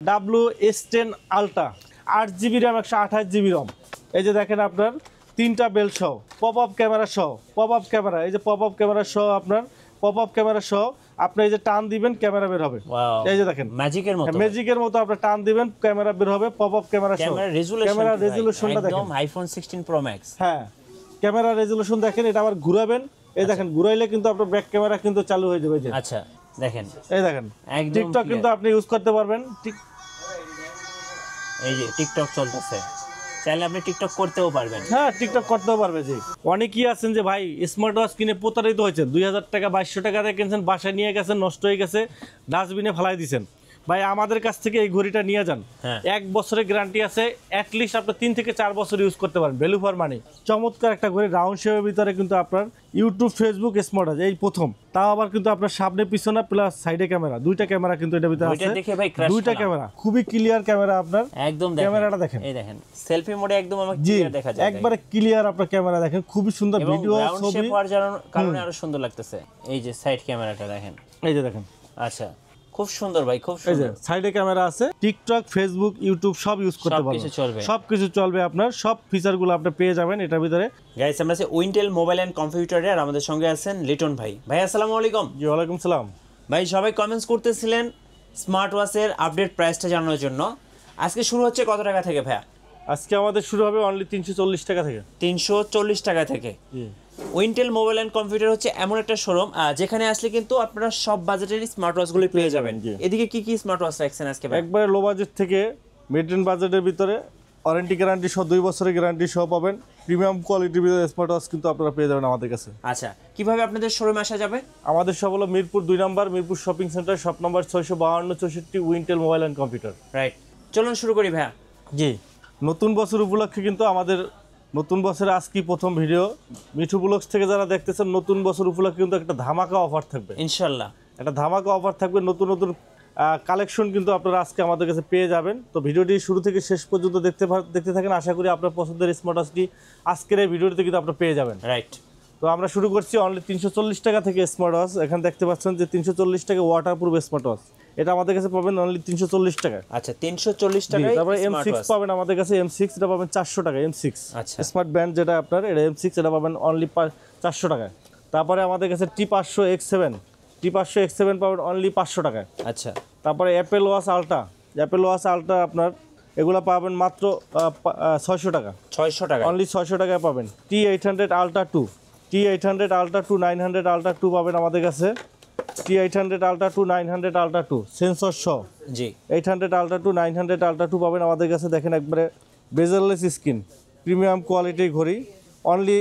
WS10 ultra 8GB RAM 128GB ROM। এই যে দেখেন আপনার তিনটা বেল সহ পপ আপ ক্যামেরা সহ এই যে পপ আপ ক্যামেরা সহ আপনার পপ আপ ক্যামেরা সহ আপনি এই যে টান দিবেন ক্যামেরা বের হবে। এই যে দেখেন ম্যাজিকের মতো আপনি টান দিবেন ক্যামেরা বের হবে পপ আপ ক্যামেরা সহ। ক্যামেরা রেজোলিউশনটা দেখেন একদম আইফোন 16 প্রো ম্যাক্স। হ্যাঁ ক্যামেরা রেজোলিউশন দেখেন, এটা আবার ঘুরাবেন এই দেখেন ঘুরাইলে কিন্তু আপনার ব্যাক ক্যামেরা কিন্তু চালু হয়ে যাবে। আচ্ছা দেখেন এই দেখেন টিকটক কিন্তু আপনি ইউজ করতে পারবেন। এই যে টিকটক চলতেছে, চাইলে আপনি টিকটক করতেও পারবেন। হ্যাঁ টিকটক করতেও পারবে। জি অনেকেই আছেন যে ভাই স্মার্ট ওয়াচ কিনে প্রতারিত হয়েছে, 2000 টাকা 2200 টাকা দিয়ে কিনছেন, বাসায় নিয়ে গেছেন নষ্ট হয়ে গেছে, ডাস্টবিনে ফেলাই দিয়েছেন। ভাই আমাদের কাছ থেকে এই ঘড়িটা নিয়ে যান, 1 বছরের গ্যারান্টি আছে, অ্যাটলিস্ট আপনি 3 থেকে 4 বছর ইউজ করতে পারেন, ভ্যালু ফর মানি। চমৎকার একটা ঘড়ি রাউন্ড শেপের ভিতরে কিন্তু আপনার ইউটিউব ফেসবুক স্মার্ট ওয়াচ এই প্রথম, তাও আবার কিন্তু আপনার সামনে পিছনে প্লাস সাইডে ক্যামেরা, দুইটা ক্যামেরা কিন্তু এটার ভিতরে আছে। দুইটা ক্যামেরা খুবই ক্লিয়ার ক্যামেরা, আপনার একদম ক্যামেরাটা দেখেন, এই দেখেন সেলফি মোডে একদম আমাকে ক্লিয়ার দেখা যায়, একবারে ক্লিয়ার আপনার ক্যামেরা দেখেন, খুবই সুন্দর ভিডিও ছবি হওয়ার কারণে আরো সুন্দর লাগতেছে। এই যে সাইড ক্যামেরাটা দেখেন, এই যে দেখেন, আচ্ছা খুব সুন্দর ভাই, খুব সুন্দর। এই যে সাইডে ক্যামেরা আছে, টিকটক ফেসবুক ইউটিউব সব ইউজ করতে পারবেন, সবকিছু চলবে, আপনার সব ফিচারগুলো আপনি পেয়ে যাবেন এটার ভিতরে। গাইস আমরা আছি উইন্টেল মোবাইল এন্ড কম্পিউটারে, আর আমাদের সঙ্গে আছেন লিটন ভাই। ভাই আসসালামু আলাইকুম। জি ওয়ালাইকুম সালাম। ভাই সবাই কমেন্টস করতেছিলেন স্মার্ট ওয়াচের আপডেট প্রাইসটা জানানোর জন্য, আজকে শুরু হচ্ছে কত টাকা থেকে ভাইয়া? আজকে আমাদের শুরু হবে অনলি 340 টাকা থেকে। 340 টাকা থেকে। উইন্টেল মোবাইল এন্ড কম্পিউটার হচ্ছে এমন একটা শোরুম যেখানে আসলে কিন্তু আপনারা সব বাজেটের স্মার্ট ওয়াচগুলো পেয়ে যাবেন। এদিকে কি কি স্মার্ট ওয়াচ রাখছেন আজকে? একবারে লো বাজেট থেকে মিড রেঞ্জ বাজেটের ভিতরে ওয়ারেন্টি গ্যারান্টি সহ 2 বছরের গ্যারান্টি সহ পাবেন, প্রিমিয়াম কোয়ালিটির ভিতরে স্মার্ট ওয়াচ কিন্তু আপনারা পেয়ে যাবেন আমাদের কাছে। আচ্ছা কিভাবে আপনাদের শোরুমে আসা যাবে? আমাদের সব হলো মিরপুর 2 নম্বর, মিরপুর শপিং সেন্টার, শপ নম্বর 652 64, Wintel mobile and computer. Right, চলুন শুরু করি ভাইয়া। জি নতুন বছর উপলক্ষে কিন্তু আমাদের নতুন বছরের আজকে প্রথম ভিডিও, মিঠু ব্লগস থেকে যারা দেখতেছেন, নতুন বছর উপলক্ষে কিন্তু একটা ধামাকা অফার থাকবে ইনশাআল্লাহ, একটা ধামাকা অফার থাকবে, নতুন নতুন কালেকশন কিন্তু আপনারা আজকে আমাদের কাছে পেয়ে যাবেন। তো ভিডিওটি শুরু থেকে শেষ পর্যন্ত দেখতে থাকেন, আশা করি আপনার পছন্দের স্মার্ট ওয়াচটি আজকের এই ভিডিওটিতে কিন্তু আপনারা পেয়ে যাবেন। রাইট, তো আমরা শুরু করছি অনলি 340 টাকা থেকে স্মার্ট ওয়াচ। এখানে দেখতে পাচ্ছেন যে 340 টাকা ওয়াটারপ্রুফ স্মার্ট ওয়াচ, এটা আমাদের কাছে পাবেন অনলি 340 টাকা। আচ্ছা 340 টাকায়। তারপরে M6 পাবেন আমাদের কাছে, M6 এটা পাবেন 400 টাকা। M6 আচ্ছা স্মার্ট ব্যান্ড যেটা আপনার, এটা M6 এটা পাবেন অনলি 400 টাকায়। তারপরে আমাদের কাছে T500 X7 পাবেন অনলি 500 টাকায়। আচ্ছা তারপরে অ্যাপেল ওয়াচ আলট্রা আপনার এগুলো পাবেন মাত্র 600 টাকা। 600 টাকা অনলি 600 টাকায় পাবেন। T800 Ultra 2 900 Ultra 2 পাবেন আমাদের কাছে। T800 Ultra 2 900 Ultra 2 সেন্সর সহ। জি 800 Ultra 2 900 Ultra 2 পাবেন আমাদের কাছে। দেখেন একবারে বেজেললেস স্ক্রিন প্রিমিয়াম কোয়ালিটির ঘড়ি, অনলি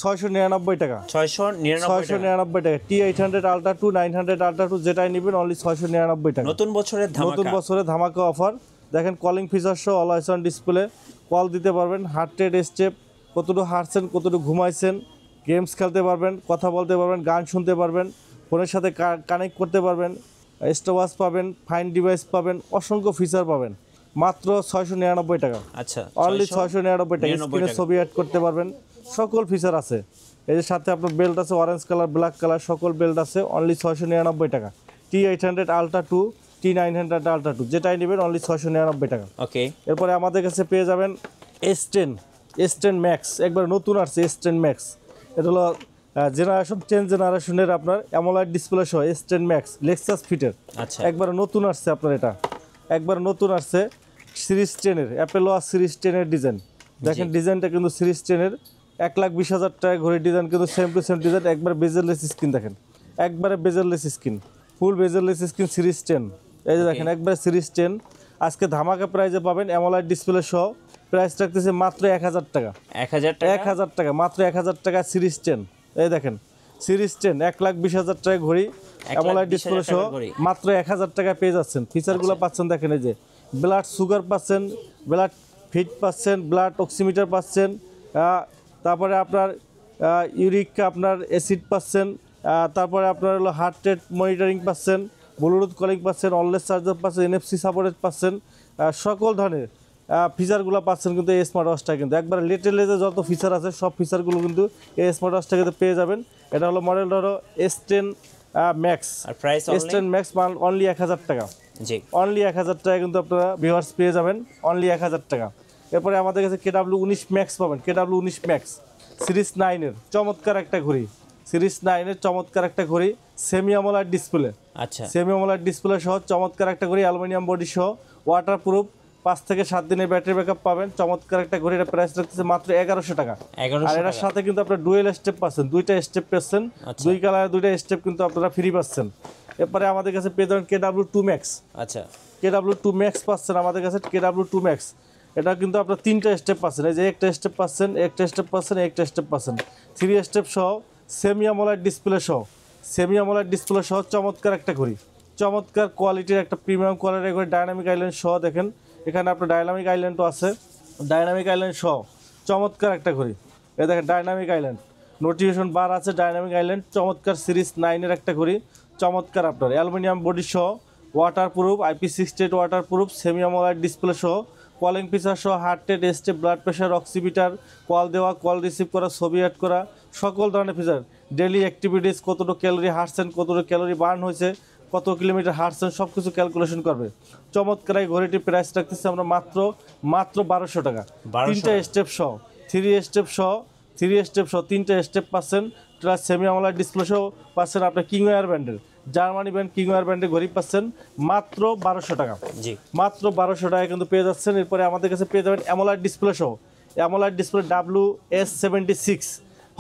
699 টাকা। 699 টাকা। T800 Ultra 2 900 Ultra 2 যেটাই নেবেন অনলি 699 টাকা। নতুন বছরের ধামাকা অফার। দেখেন কলিং ফিচার সহ অলওয়েজ অন ডিসপ্লে, কল দিতে পারবেন, হার্ট রেট স্টেপ, কতটুকু হাঁটছেন কতটুকু ঘুমাইছেন, গেমস খেলতে পারবেন, কথা বলতে পারবেন, গান শুনতে পারবেন, ফোনের সাথে কানেক্ট করতে পারবেন, স্টপওয়াচ পাবেন, ফাইন ডিভাইস পাবেন, অসংখ্য ফিচার পাবেন মাত্র 699 টাকা। আচ্ছা অনলি 699 টাকা। স্ক্রিনে ছবি অ্যাড করতে পারবেন, সকল ফিচার আছে। এই যে সাথে আপনার বেল্ট আছে, অরেঞ্জ কালার ব্ল্যাক কালার সকল বেল্ট আছে, অনলি 699 টাকা। T800 Ultra 2 T900 Ultra 2 যেটাই নেবেন অনলি 699 টাকা। ওকে, এরপরে আমাদের কাছে পেয়ে যাবেন S10 ম্যাক্স, একবার নতুন আসছে S10 ম্যাক্স। এটা হলো জেনারেশনের আপনার অ্যামোলেড ডিসপ্লে সহ S10 ম্যাক্স লেক্সাস ফিটের। আচ্ছা একবার নতুন আসছে আপনার, এটা একবার নতুন আসছে সিরিজ 10-এর, অ্যাপেল ওয়াচ সিরিজ 10-এর ডিজাইন। দেখেন ডিজাইনটা কিন্তু সিরিজ 10-এর 1,20,000 টাকা ঘড়ির ডিজাইন, কিন্তু সেম টু সেম ডিজাইন, একবার বেজেললেস স্ক্রিন। দেখেন একবারে বেজেললেস স্ক্রিন, ফুল বেজেললেস স্ক্রিন সিরিজ 10। এই যে দেখেন একবারে সিরিজ 10 আজকে ধামাকা প্রাইজে পাবেন, অ্যামোলেড ডিসপ্লে সহ। প্রাইস রাখতেছে মাত্র 1000 টাকা। 1000 টাকা, মাত্র 1000 টাকা সিরিজ 10। এই দেখেন সিরিজ 10 1,20,000 টাকা ঘড়ি, অ্যামোলেড ডিসপ্লে সহ মাত্র 1000 টাকা পেয়ে যাচ্ছেন। ফিচারগুলো পাচ্ছেন দেখেন, এই যে ব্লাড সুগার পাচ্ছেন, ব্লাড ফিট পাচ্ছেন, ব্লাড অক্সিমিটার পাচ্ছেন, তারপরে আপনার ইউরিক আপনার অ্যাসিড পাচ্ছেন, তারপরে আপনার হলো হার্ট রেট মনিটরিং পাচ্ছেন, ব্লুটুথ কলিং পাচ্ছেন, অলওয়েজ চার্জার পাচ্ছেন, NFC সাপোর্টেড পাচ্ছেন, সকল ধরনের ফিচারগুলো পাচ্ছেন কিন্তু এই স্মার্ট ওয়াচটা। কিন্তু একবার লেটেস্ট যত ফিচার আছে সব ফিচারগুলো কিন্তু এই স্মার্ট ওয়াচটা কিন্তু পেয়ে যাবেন। এটা হলো মডেলটা হলো S10 ম্যাক্স, আর প্রাইস S10 ম্যাক্স অনলি 1000 টাকা। জি অনলি 1000 টাকা কিন্তু আপনারা ভিউয়ার্স পেয়ে যাবেন, অনলি 1000 টাকা। এরপরে আমাদের কাছে KW19 ম্যাক্স পাবেন, KW19 ম্যাক্স সিরিজ 9 এর চমৎকার একটা ঘড়ি, সিরিজ 9 এর চমৎকার একটা ঘড়ি, সেমি অ্যামোলেড ডিসপ্লে, আচ্ছা সেমি অ্যামোলেড ডিসপ্লে সহ চমৎকার একটা ঘড়ি, অ্যালুমিনিয়াম বডি সহ, ওয়াটারপ্রুফ, 5 থেকে 7 দিনের ব্যাটারি ব্যাকআপ পাবেন। চমৎকার একটা ঘড়ি, এটা প্রাইস রাখতেছে মাত্র 1100 টাকা। 1100 আর এটার সাথে কিন্তু আপনার ডুয়েল স্টেপ পাচ্ছেন, দুইটা স্টেপ পাচ্ছেন, আচ্ছা। দুই কালার দুইটা স্টেপ কিন্তু আপনারা ফ্রি পাচ্ছেন। এরপরে আমাদের কাছে পেয়ে যাবেন KW2 ম্যাক্স, আচ্ছা KW2 ম্যাক্স পাচ্ছেন আমাদের কাছে, KW2 ম্যাক্স এটা কিন্তু আপনার 3টা স্টেপ পাচ্ছেন, এই যে একটা স্টেপ পাচ্ছেন, একটা স্টেপ পাচ্ছেন, একটা স্টেপ পাচ্ছেন, 3 স্টেপ সহ, সেমি অ্যামোলেড ডিসপ্লে সহ, সেমি অ্যামোলেড ডিসপ্লে সহ চমৎকার একটা ঘড়ি, চমৎকার কোয়ালিটির একটা প্রিমিয়াম কোয়ালিটির ঘড়ি, ডাইনামিক আইল্যান্ড সহ। দেখেন এখানে আপনার ডাইনামিক আইল্যান্ডও আছে, ডাইনামিক আইল্যান্ড সহ চমৎকার একটা ঘড়ি। এই দেখেন ডাইনামিক আইল্যান্ড, নোটিফিকেশন বার আছে, ডাইনামিক আইল্যান্ড চমৎকার সিরিজ 9 এর একটা ঘড়ি, চমৎকার আপনার অ্যালুমিনিয়াম বডি সহ, waterproof, IP68 waterproof, semi AMOLED display সহ, কলিং ফিচার সহ, heart rate, step, blood pressure, oximeter, call দেওয়া, কল রিসিভ করা, ছবি অ্যাড করা, সকল ধরনের ফিচার, ডেইলি অ্যাক্টিভিটিস, কতটুকু ক্যালোরি হাঁটছেন, কতটুকু ক্যালোরি বার্ন হয়েছে, কত কিলোমিটার হাঁটছেন, সব কিছু ক্যালকুলেশন করবে। চমৎকার এই ঘড়িটির প্রাইস রাখতেছে আমরা মাত্র 1200 টাকা। 3টা স্টেপ সহ, 3 স্টেপ সহ, 3 স্টেপ সহ 3টা স্টেপ পাচ্ছেন, প্লাস সেমি অ্যামোলেড ডিসপ্লে সহ পাচ্ছেন আপনার কিংওয়্যার ব্র্যান্ডের, জার্মানি ব্র্যান্ড কিংওয়্যার ব্র্যান্ডের ঘড়ি পাচ্ছেন মাত্র 1200 টাকা। জি মাত্র 1200 টাকা কিন্তু পেয়ে যাচ্ছেন। এরপরে আমাদের কাছে পেয়ে যাবেন অ্যামোলেড ডিসপ্লে সহ, অ্যামোলেড ডিসপ্লে WS76,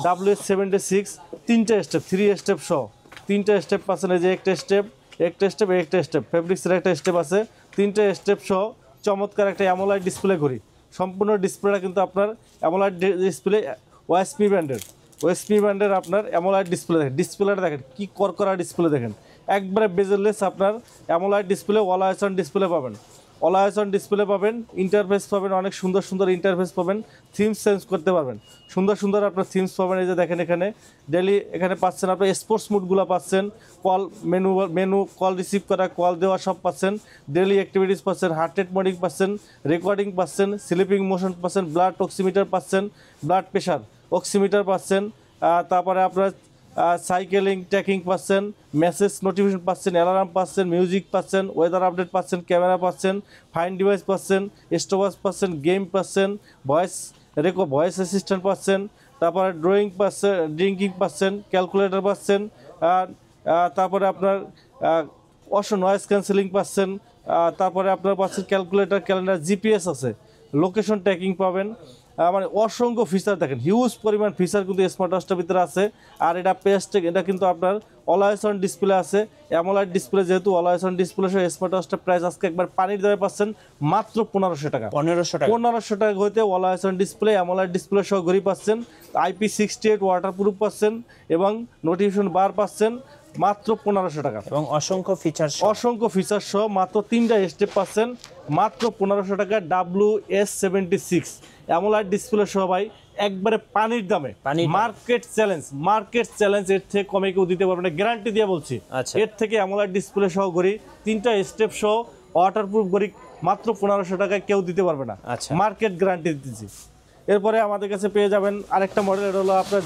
WS76 3টা স্টেপ, 3 স্টেপ সহ, 3টা স্টেপ পাচ্ছেন, এই যে একটা স্টেপ, একটা স্টেপ, একটা স্টেপ, ফেব্রিক্সের একটা স্টেপ আছে, 3টা স্টেপ সহ চমৎকার একটা অ্যামোলেড ডিসপ্লে ঘড়ি। সম্পূর্ণ ডিসপ্লেটা কিন্তু আপনার অ্যামোলেড ডিসপ্লে, ওএসপি ব্র্যান্ডের, ওএসপি ব্র্যান্ডের আপনার অ্যামোলেড ডিসপ্লে। দেখেন ডিসপ্লেটা দেখেন কি করকরা ডিসপ্লে, দেখেন একবারে বেজেললেস আপনার AMOLED display, always on display পাবেন, অলওয়েজ অন ডিসপ্লে পাবেন, ইন্টারফেস পাবেন, অনেক সুন্দর সুন্দর ইন্টারফেস পাবেন, থিমস চেঞ্জ করতে পারবেন, সুন্দর সুন্দর আপনার থিমস পাবেন। এই যে দেখেন এখানে ডেলি এখানে পাচ্ছেন আপনার স্পোর্টস মুডগুলো পাচ্ছেন, কল মেনু কল রিসিভ করা, কল দেওয়া সব পাচ্ছেন, ডেলি অ্যাক্টিভিটিস পাচ্ছেন, হার্ট রেট মনিটরিং পাচ্ছেন, রেকর্ডিং পাচ্ছেন, স্লিপিং মোশন পাচ্ছেন, ব্লাড অক্সিমিটার পাচ্ছেন, ব্লাড প্রেশার অক্সিমিটার পাচ্ছেন, তারপরে আপনার সাইকেলিং ট্র্যাকিং পাচ্ছেন, মেসেজ নোটিফিকেশন পাচ্ছেন, অ্যালার্ম পাচ্ছেন, মিউজিক পাচ্ছেন, ওয়েদার আপডেট পাচ্ছেন, ক্যামেরা পাচ্ছেন, ফাইন ডিভাইস পাচ্ছেন, স্টপওয়াচ পাচ্ছেন, গেম পাচ্ছেন, ভয়েস অ্যাসিস্ট্যান্ট পাচ্ছেন, তারপরে ড্রয়িং পাচ্ছেন, ড্রিঙ্কিং পাচ্ছেন, ক্যালকুলেটর পাচ্ছেন, তারপরে আপনার নয়েজ ক্যান্সেলিং পাচ্ছেন, তারপরে আপনার পাচ্ছেন ক্যালকুলেটর, ক্যালেন্ডার, জিপিএস আছে, লোকেশন ট্র্যাকিং পাবেন, মানে অসংখ্য ফিচার দেখেন, হিউজ পরিমাণ ফিচার কিন্তু স্মার্ট ওয়াচটার ভিতরে আছে। আর এটা এটা কিন্তু আপনার অলওয়েজ অন ডিসপ্লে আছে, অ্যামোলেড ডিসপ্লে, যেহেতু অলওয়েজ অন ডিসপ্লে সহ স্মার্ট ওয়াচটার প্রাইস আজকে একবার পানির দামে পাচ্ছেন মাত্র 1500 টাকা। 1500 টাকা হইতে always on display, AMOLED display সহ ঘড়ি পাচ্ছেন, IP68 ওয়াটারপ্রুফ পাচ্ছেন এবং নোটিফিকেশন বার পাচ্ছেন মাত্র 1500 টাকা, এবং অসংখ্য ফিচার সহ মাত্র 3টা স্টেপ পাচ্ছেন মাত্র 1500 টাকা। WS76 অ্যামোলেড ডিসপ্লে সহ ভাই একবারে পানির দামে, মার্কেট চ্যালেঞ্জ, এর থেকে কমে কেউ দিতে পারবে না, গ্যারান্টি দিয়ে বলছি। এর থেকে অ্যামোলেড ডিসপ্লে সহ ঘড়ি, 3টা স্টেপ সহ ওয়াটারপ্রুফ ঘড়ি মাত্র 1500 টাকায় কেউ দিতে পারবে না, মার্কেট গ্যারান্টি দিতেছি। এরপরে আমাদের কাছে পেয়ে যাবেন আরেকটা মডেল, এটা হলো আপনার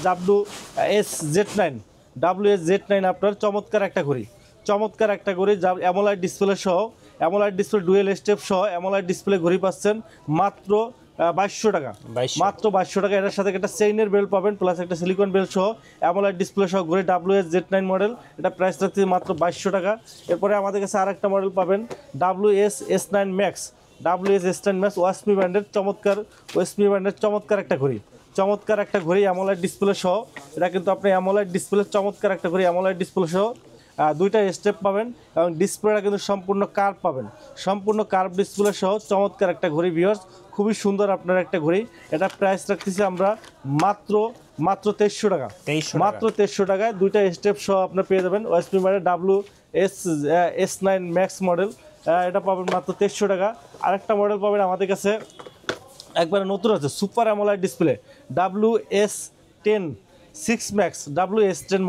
WS-Z9 আপনার চমৎকার একটা ঘড়ি, অ্যামোলেড ডিসপ্লে সহ, অ্যামোলেড ডিসপ্লে ডুয়েল স্টেপ সহ অ্যামোলেড ডিসপ্লে ঘড়ি পাচ্ছেন মাত্র 2200 টাকা, মাত্র 2200 টাকা। এটার সাথে একটা চেইনের বেল্ট পাবেন, প্লাস একটা সিলিকন বেল্ট সহ অ্যামোলেড ডিসপ্লে সহ ঘড়ি, WS-Z9 মডেল, এটা প্রাইস রাখতে মাত্র 2200 টাকা। এরপরে আমাদের কাছে আরেকটা মডেল পাবেন WS-S9 max, WS-S9 max OSP ব্র্যান্ডের চমৎকার একটা ঘড়ি, অ্যামোলেড ডিসপ্লে সহ, এটা কিন্তু আপনি অ্যামোলেড ডিসপ্লে চমৎকার একটা ঘড়ি, অ্যামোলেড ডিসপ্লে সহ 2টা স্টেপ পাবেন এবং ডিসপ্লেটা কিন্তু সম্পূর্ণ কার্ভ পাবেন, সম্পূর্ণ কার্ভ ডিসপ্লে সহ চমৎকার একটা ঘড়ি ভিউয়ার্স, খুবই সুন্দর আপনার একটা ঘড়ি। এটা প্রাইস রাখতেছি আমরা মাত্র 2300 টাকা, মাত্র 2300 টাকায় 2টা স্টেপ সহ আপনার পেয়ে যাবেন OSP model WS-S9 max model, এটা পাবেন মাত্র 2300 টাকা। আরেকটা মডেল পাবেন আমাদের কাছে একবারে নতুন আছে, super AMOLED display, WS-10 6 max, WS-10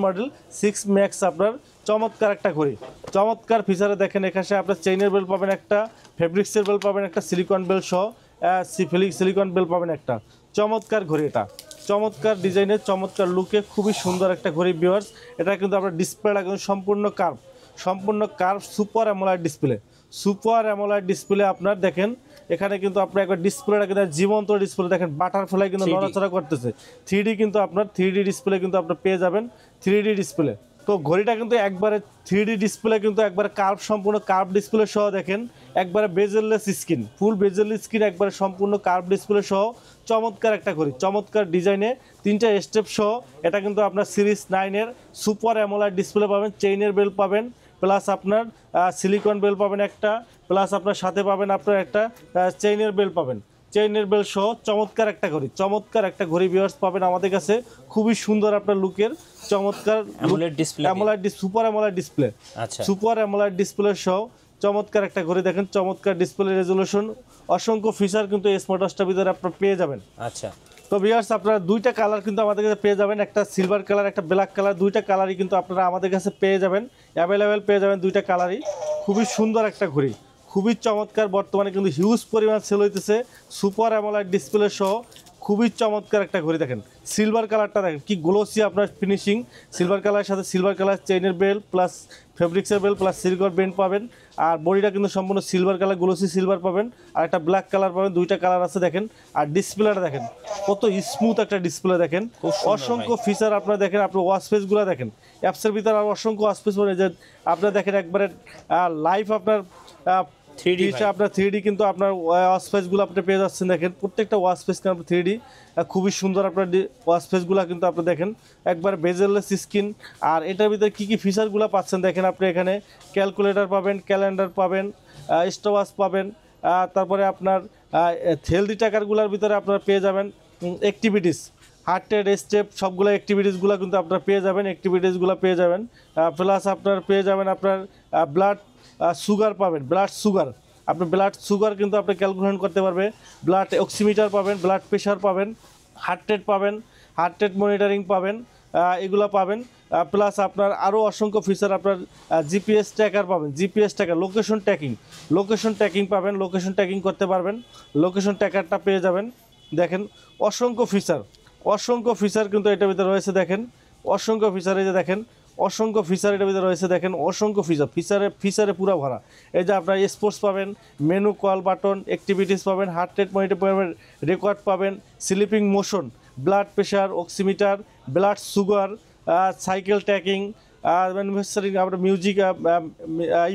model 6 max আপনার চমৎকার একটা ঘড়ি, চমৎকার ফিচারে দেখেন। এখানে আপনার চেইনের বেল্ট পাবেন একটা, ফেব্রিক্সের বেল্ট পাবেন একটা, সিলিকন বেল্ট সহ সিলিকন বেল্ট পাবেন একটা, চমৎকার ঘড়ি, এটা চমৎকার ডিজাইনের, চমৎকার লুকে, খুবই সুন্দর একটা ঘড়ি ভিউয়ার্স। এটা কিন্তু আপনার ডিসপ্লেটা কিন্তু সম্পূর্ণ কার্ভ, সম্পূর্ণ curve super অ্যামোলাইড display. Super অ্যামোলাইড display আপনার দেখেন এখানে কিন্তু আপনার একবার ডিসপ্লেটা কিন্তু জীবন্ত ডিসপ্লে দেখেন, বাটারফ্লাই কিন্তু 3D নড়াচড়া করতেছে। 3D কিন্তু আপনার 3D ডিসপ্লে কিন্তু আপনার পেয়ে যাবেন, 3D ডিসপ্লে। তো ঘড়িটা কিন্তু একবারে 3D ডিসপ্লে, কিন্তু একবারে কার্ভ, সম্পূর্ণ কার্ভ ডিসপ্লে সহ দেখেন, একবারে বেজেললেস স্ক্রিন, ফুল বেজেললেস স্ক্রিন, একবারে সম্পূর্ণ কার্ভ ডিসপ্লে সহ চমৎকার একটা ঘড়ি, চমৎকার ডিজাইনে 3টা স্টেপ সহ। এটা কিন্তু আপনার সিরিজ 9-এর সুপার অ্যামোলাইড ডিসপ্লে পাবেন, চেইনের বেল পাবেন, প্লাস আপনার সিলিকন বেল পাবেন একটা, প্লাস আপনার সাথে পাবেন আপনার একটা চেইনের বেল পাবেন, চেইনের বেল সহ চমৎকার একটা ঘড়ি, চমৎকার একটা ঘড়ি ভিউয়ার্স পাবেন আমাদের কাছে। খুবই সুন্দর আপনার লুকের চমৎকার অ্যামোলেড ডিসপ্লে, অ্যামোলাইড সুপার অ্যামোলাইড ডিসপ্লে, আচ্ছা সুপার অ্যামোলাইড ডিসপ্লে সহ চমৎকার একটা ঘড়ি দেখেন, চমৎকার ডিসপ্লে রেজলিউশন, অসংখ্য ফিচার কিন্তু এই স্মার্টওয়াচটার ভিতরে আপনারা পেয়ে যাবেন। আচ্ছা তো ভিউয়ার্স আপনারা 2টা কালার কিন্তু আমাদের কাছে পেয়ে যাবেন, একটা সিলভার কালার, একটা ব্ল্যাক কালার, 2টা কালারই কিন্তু আপনারা আমাদের কাছে পেয়ে যাবেন, অ্যাভেলেবেল পেয়ে যাবেন 2টা কালারই। খুবই সুন্দর একটা ঘড়ি, খুবই চমৎকার, বর্তমানে কিন্তু হিউজ পরিমাণ সেল হইতেছে সুপার অ্যামোলাইড ডিসপ্লে সহ। খুবই চমৎকার একটা ঘড়ি দেখেন, সিলভার কালারটা দেখেন কি গ্লোসি আপনার ফিনিশিং, সিলভার কালারের সাথে সিলভার কালার চেইনের বেল প্লাস ফেব্রিক্সের বেল প্লাস সিলিকন বেন্ড পাবেন, আর বডিটা কিন্তু সম্পূর্ণ সিলভার কালার, গ্লোসি সিলভার পাবেন, আর একটা ব্ল্যাক কালার পাবেন, 2টা কালার আছে দেখেন। আর ডিসপ্লেটা দেখেন কত স্মুথ একটা ডিসপ্লে দেখেন, অসংখ্য ফিচার আপনারা দেখেন, আপনার ওয়াচ স্পেসগুলো দেখেন, অ্যাপসের ভিতরে আর অসংখ্য ওয়াচ স্পেস পাবেন, যে আপনারা দেখেন একবারে লাইভ আপনার 3D আপনার 3D কিন্তু আপনার ওয়াচ স্পেসগুলো আপনি পেয়ে যাচ্ছেন দেখেন, প্রত্যেকটা ওয়াচ স্পেস কিন্তু 3D, খুবই সুন্দর আপনার ওয়াচ স্পেসগুলো কিন্তু আপনি দেখেন, একবার বেজেললেস স্ক্রিন। আর এটার ভিতরে কী কী ফিচারগুলো পাচ্ছেন দেখেন, আপনি এখানে ক্যালকুলেটর পাবেন, ক্যালেন্ডার পাবেন, স্টপওয়াচ পাবেন, তারপরে আপনার হেলদি ট্র্যাকারগুলোর ভিতরে আপনারা পেয়ে যাবেন অ্যাক্টিভিটিস, হার্টের স্টেপ, সবগুলো অ্যাক্টিভিটিসগুলো কিন্তু আপনারা পেয়ে যাবেন, অ্যাক্টিভিটিসগুলো পেয়ে যাবেন, প্লাস আপনার পেয়ে যাবেন আপনার ব্লাড সুগার পাবেন, ব্লাড সুগার, আপনি ব্লাড সুগার কিন্তু আপনি ক্যালকুলেশন করতে পারবে, ব্লাড অক্সিমিটার পাবেন, ব্লাড প্রেশার পাবেন, হার্ট রেট পাবেন, হার্ট রেট মনিটরিং পাবেন, এগুলো পাবেন, প্লাস আপনার আরও অসংখ্য ফিচার, আপনার জিপিএস ট্র্যাকার পাবেন, জিপিএস ট্র্যাকার, লোকেশন ট্র্যাকিং পাবেন, লোকেশন ট্র্যাকিং করতে পারবেন, লোকেশন ট্র্যাকারটা পেয়ে যাবেন দেখেন। অসংখ্য ফিচার কিন্তু এটার ভিতরে রয়েছে দেখেন, অসংখ্য ফিচার, এই যে দেখেন অসংখ্য ফিচার এটার ভিতরে রয়েছে দেখেন, অসংখ্য ফিচারে পুরো ভরা। এই যে আপনার স্পোর্টস পাবেন, মেনু, কল বাটন, অ্যাক্টিভিটিস পাবেন, হার্ট রেট মনিটর পাবেন, রেকর্ড পাবেন, sleeping motion, blood pressure, oximeter, blood sugar, cycle tracking, manufacturing, আপনার মিউজিক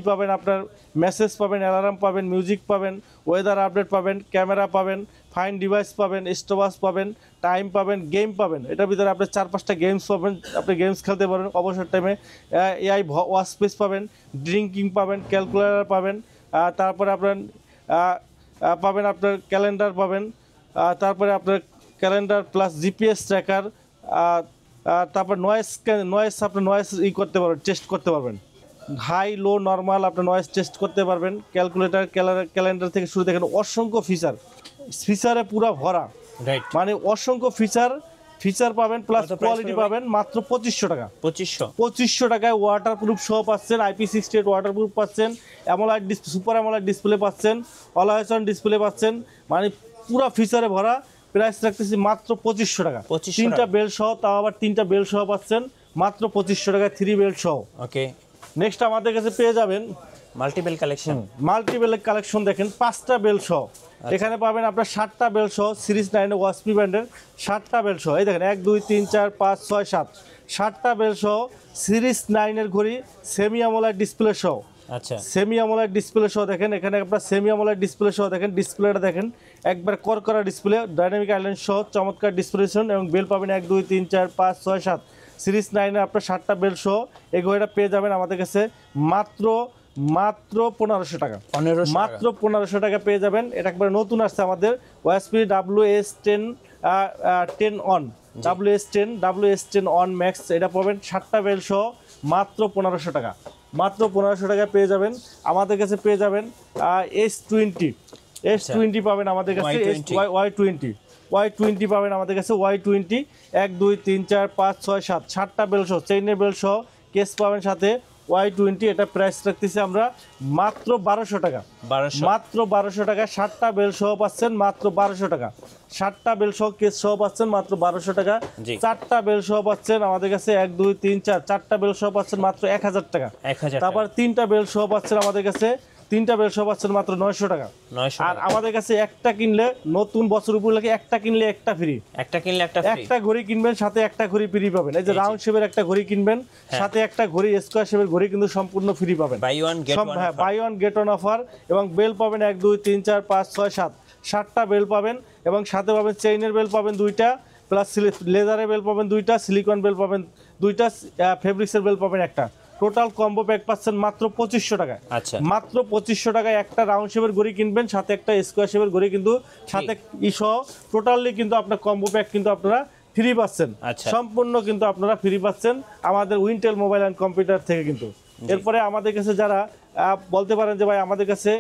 পাবেন, আপনার মেসেজ পাবেন, অ্যালার্ম পাবেন, মিউজিক পাবেন, ওয়েদার আপডেট পাবেন, ক্যামেরা পাবেন, ফাইন ডিভাইস পাবেন, স্টপওয়াচ পাবেন, টাইম পাবেন, গেম পাবেন। এটার ভিতরে আপনি 4-5টা গেমস পাবেন, আপনি গেমস খেলতে পারেন অবসর টাইমে, এআই ওয়াচ স্পেস পাবেন, ড্রিঙ্কিং পাবেন, ক্যালকুলেটর পাবেন, তারপরে আপনার পাবেন আপনার ক্যালেন্ডার পাবেন, তারপরে আপনার ক্যালেন্ডার প্লাস জিপিএস ট্র্যাকার, তারপর নয়েজ আপনি নয়েজ করতে পারবেন, টেস্ট করতে পারবেন, হাই লো নর্মাল আপনি নয়েজ টেস্ট করতে পারবেন, ক্যালকুলেটর, ক্যালেন্ডার থেকে শুরু দেখেন অসংখ্য ফিচারে পুরো ভরা, রাইট, মানে অসংখ্য ফিচার পাবেন, প্লাস কোয়ালিটি পাবেন মাত্র 2500 টাকা, 2500 টাকায় ওয়াটারপ্রুফ সহ পাচ্ছেন, IP68 ওয়াটারপ্রুফ পাচ্ছেন, অ্যামোলাইড সুপার অ্যামোলাইড ডিসপ্লে পাচ্ছেন, অলওয়েজ অন ডিসপ্লে পাচ্ছেন, মানে পুরো ফিচারে ভরা। প্রাইস রাখতেছি মাত্র 2500 টাকা, 3টা বেল সহ, তাও আবার 3টা বেল সহ পাচ্ছেন মাত্র 2500 টাকায়, 3 বেল সহ। ওকে, নেক্সট আমাদের কাছে পেয়ে যাবেন মাল্টিবেল কালেকশন দেখেন, 5টা বেল সহ। এখানে পাবেন আপনার 7টা বেল সহ, সিরিজ 9 ওয়াসপি ব্র্যান্ডের 7টা বেল সহ, এই দেখেন 1 2 3 4 5 6 7, 7টা বেল সহ সিরিজ 9-এর ঘড়ি, সেমি অ্যামোলাইড ডিসপ্লে সহ। আচ্ছা, সেমি অ্যামোলাইড ডিসপ্লে সহ দেখেন, এখানে আপনার সেমি অ্যামোলাইড ডিসপ্লে সহ দেখেন, ডিসপ্লেটা দেখেন একবার করকরা ডিসপ্লে, ডাইনামিক আইল্যান্ড সহ চমৎকার ডিসপ্লেশন, এবং বেল পাবেন 1 2 3 4 5 6 7, সিরিজ 9-এ আপনার 7টা বেল সহ এই ঘড়িটা পেয়ে যাবেন আমাদের কাছে মাত্র 1500 টাকা, মাত্র 1500 টাকা পেয়ে যাবেন। এটা একবার নতুন আসছে আমাদের ওয়াসপি WS10 on, WS10 on max, এটা পাবেন 7টা বেল সহ মাত্র 1500 টাকা, মাত্র 1500 টাকা পেয়ে যাবেন আমাদের কাছে। পেয়ে যাবেন S20 পাবেন আমাদের কাছে, Y20 পাবেন আমাদের কাছে, Y20 1 2 3 4 5 6 7, 7টা বেল সহ, চেইনের বেল সহ, কেস পাবেন সাথে, Y20 এটা প্রাইস রাখতেছি আমরা মাত্র 1200 টাকা। 1200 মাত্র 1200 টাকা। 7টা বেল সহ পাচ্ছেন মাত্র 1200 টাকা। 7টা বেল সহ কেস সহ পাচ্ছেন মাত্র 1200 টাকা। জি। 4টা বেল সহ পাচ্ছেন আমাদের কাছে 1 2 3 4 4টা বেল সহ পাচ্ছেন মাত্র 1000 টাকা। 1000 তারপর 3টা বেল সহ পাচ্ছেন আমাদের কাছে 3টা বেল সহ পাচ্ছেন মাত্র 900 টাকা। 900 আর আমাদের কাছে একটা কিনলে নতুন বছর উপলক্ষে একটা কিনলে একটা ফ্রি। একটা কিনলে একটা ফ্রি। একটা ঘড়ি কিনবেন সাথে একটা ঘড়ি ফ্রি পাবেন। এই যে রাউন্ড শেপের একটা ঘড়ি কিনবেন সাথে একটা ঘড়ি স্কয়ার শেপের ঘড়ি কিন্তু সম্পূর্ণ ফ্রি পাবেন। Buy one get one. হ্যাঁ, buy one get one offer. এবং বেল পাবেন 1 2 3 4 5 6 7 7টা বেল পাবেন এবং সাথে পাবেন চেইনের বেল পাবেন 2টা, প্লাস লেদারের বেল পাবেন 2টা, সিলিকন বেল পাবেন 2টা, ফেব্রিক্সের বেল পাবেন একটা। টোটাল কম্বো প্যাক পাচ্ছেন মাত্র 2500 টাকায়। আচ্ছা। মাত্র 2500 টাকায় একটা রাউন্ড শেপের ঘড়ি কিনবেন সাথে একটা স্কয়ার শেপের ঘড়ি কিন্তু সাথে সহ টোটালি কিন্তু আপনার কম্বো প্যাক কিন্তু আপনারা ফ্রি পাচ্ছেন। আচ্ছা। সম্পূর্ণ কিন্তু আপনারা ফ্রি পাচ্ছেন আমাদের উইন্টেল মোবাইল অ্যান্ড কম্পিউটার থেকে কিন্তু। এরপরে আমাদের কাছে যারা বলতে পারেন যে ভাই আমাদের কাছে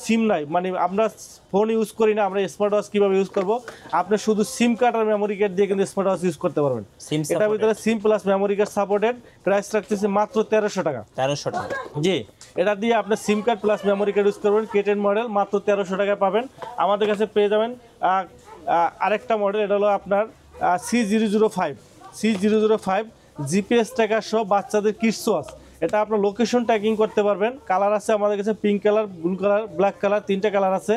সিম নাই, মানে আমরা ফোন ইউজ করি না, আমরা স্মার্ট ওয়াচ কীভাবে ইউজ করব, আপনি শুধু সিম কার্ড আর মেমোরি কার্ড দিয়ে কিন্তু স্মার্ট ওয়াচ ইউজ করতে পারবেন। এটার ভিতরে সিম plus memory card supported. Price রাখতেছে মাত্র 1300 টাকা। 1300 টাকা। জি, এটা দিয়ে আপনি সিম card plus memory card use করবেন। K10 মডেল মাত্র 1300 টাকায় পাবেন। আমাদের কাছে পেয়ে যাবেন আরেকটা মডেল, এটা হলো আপনার C005 জিপিএস ট্র্যাকার সহ বাচ্চাদের কিডস ওয়াচ। এটা আপনার লোকেশন ট্র্যাকিং করতে পারবেন। কালার আছে আমাদের কাছে pink colour, blue colour, black colour, 3টা কালার আছে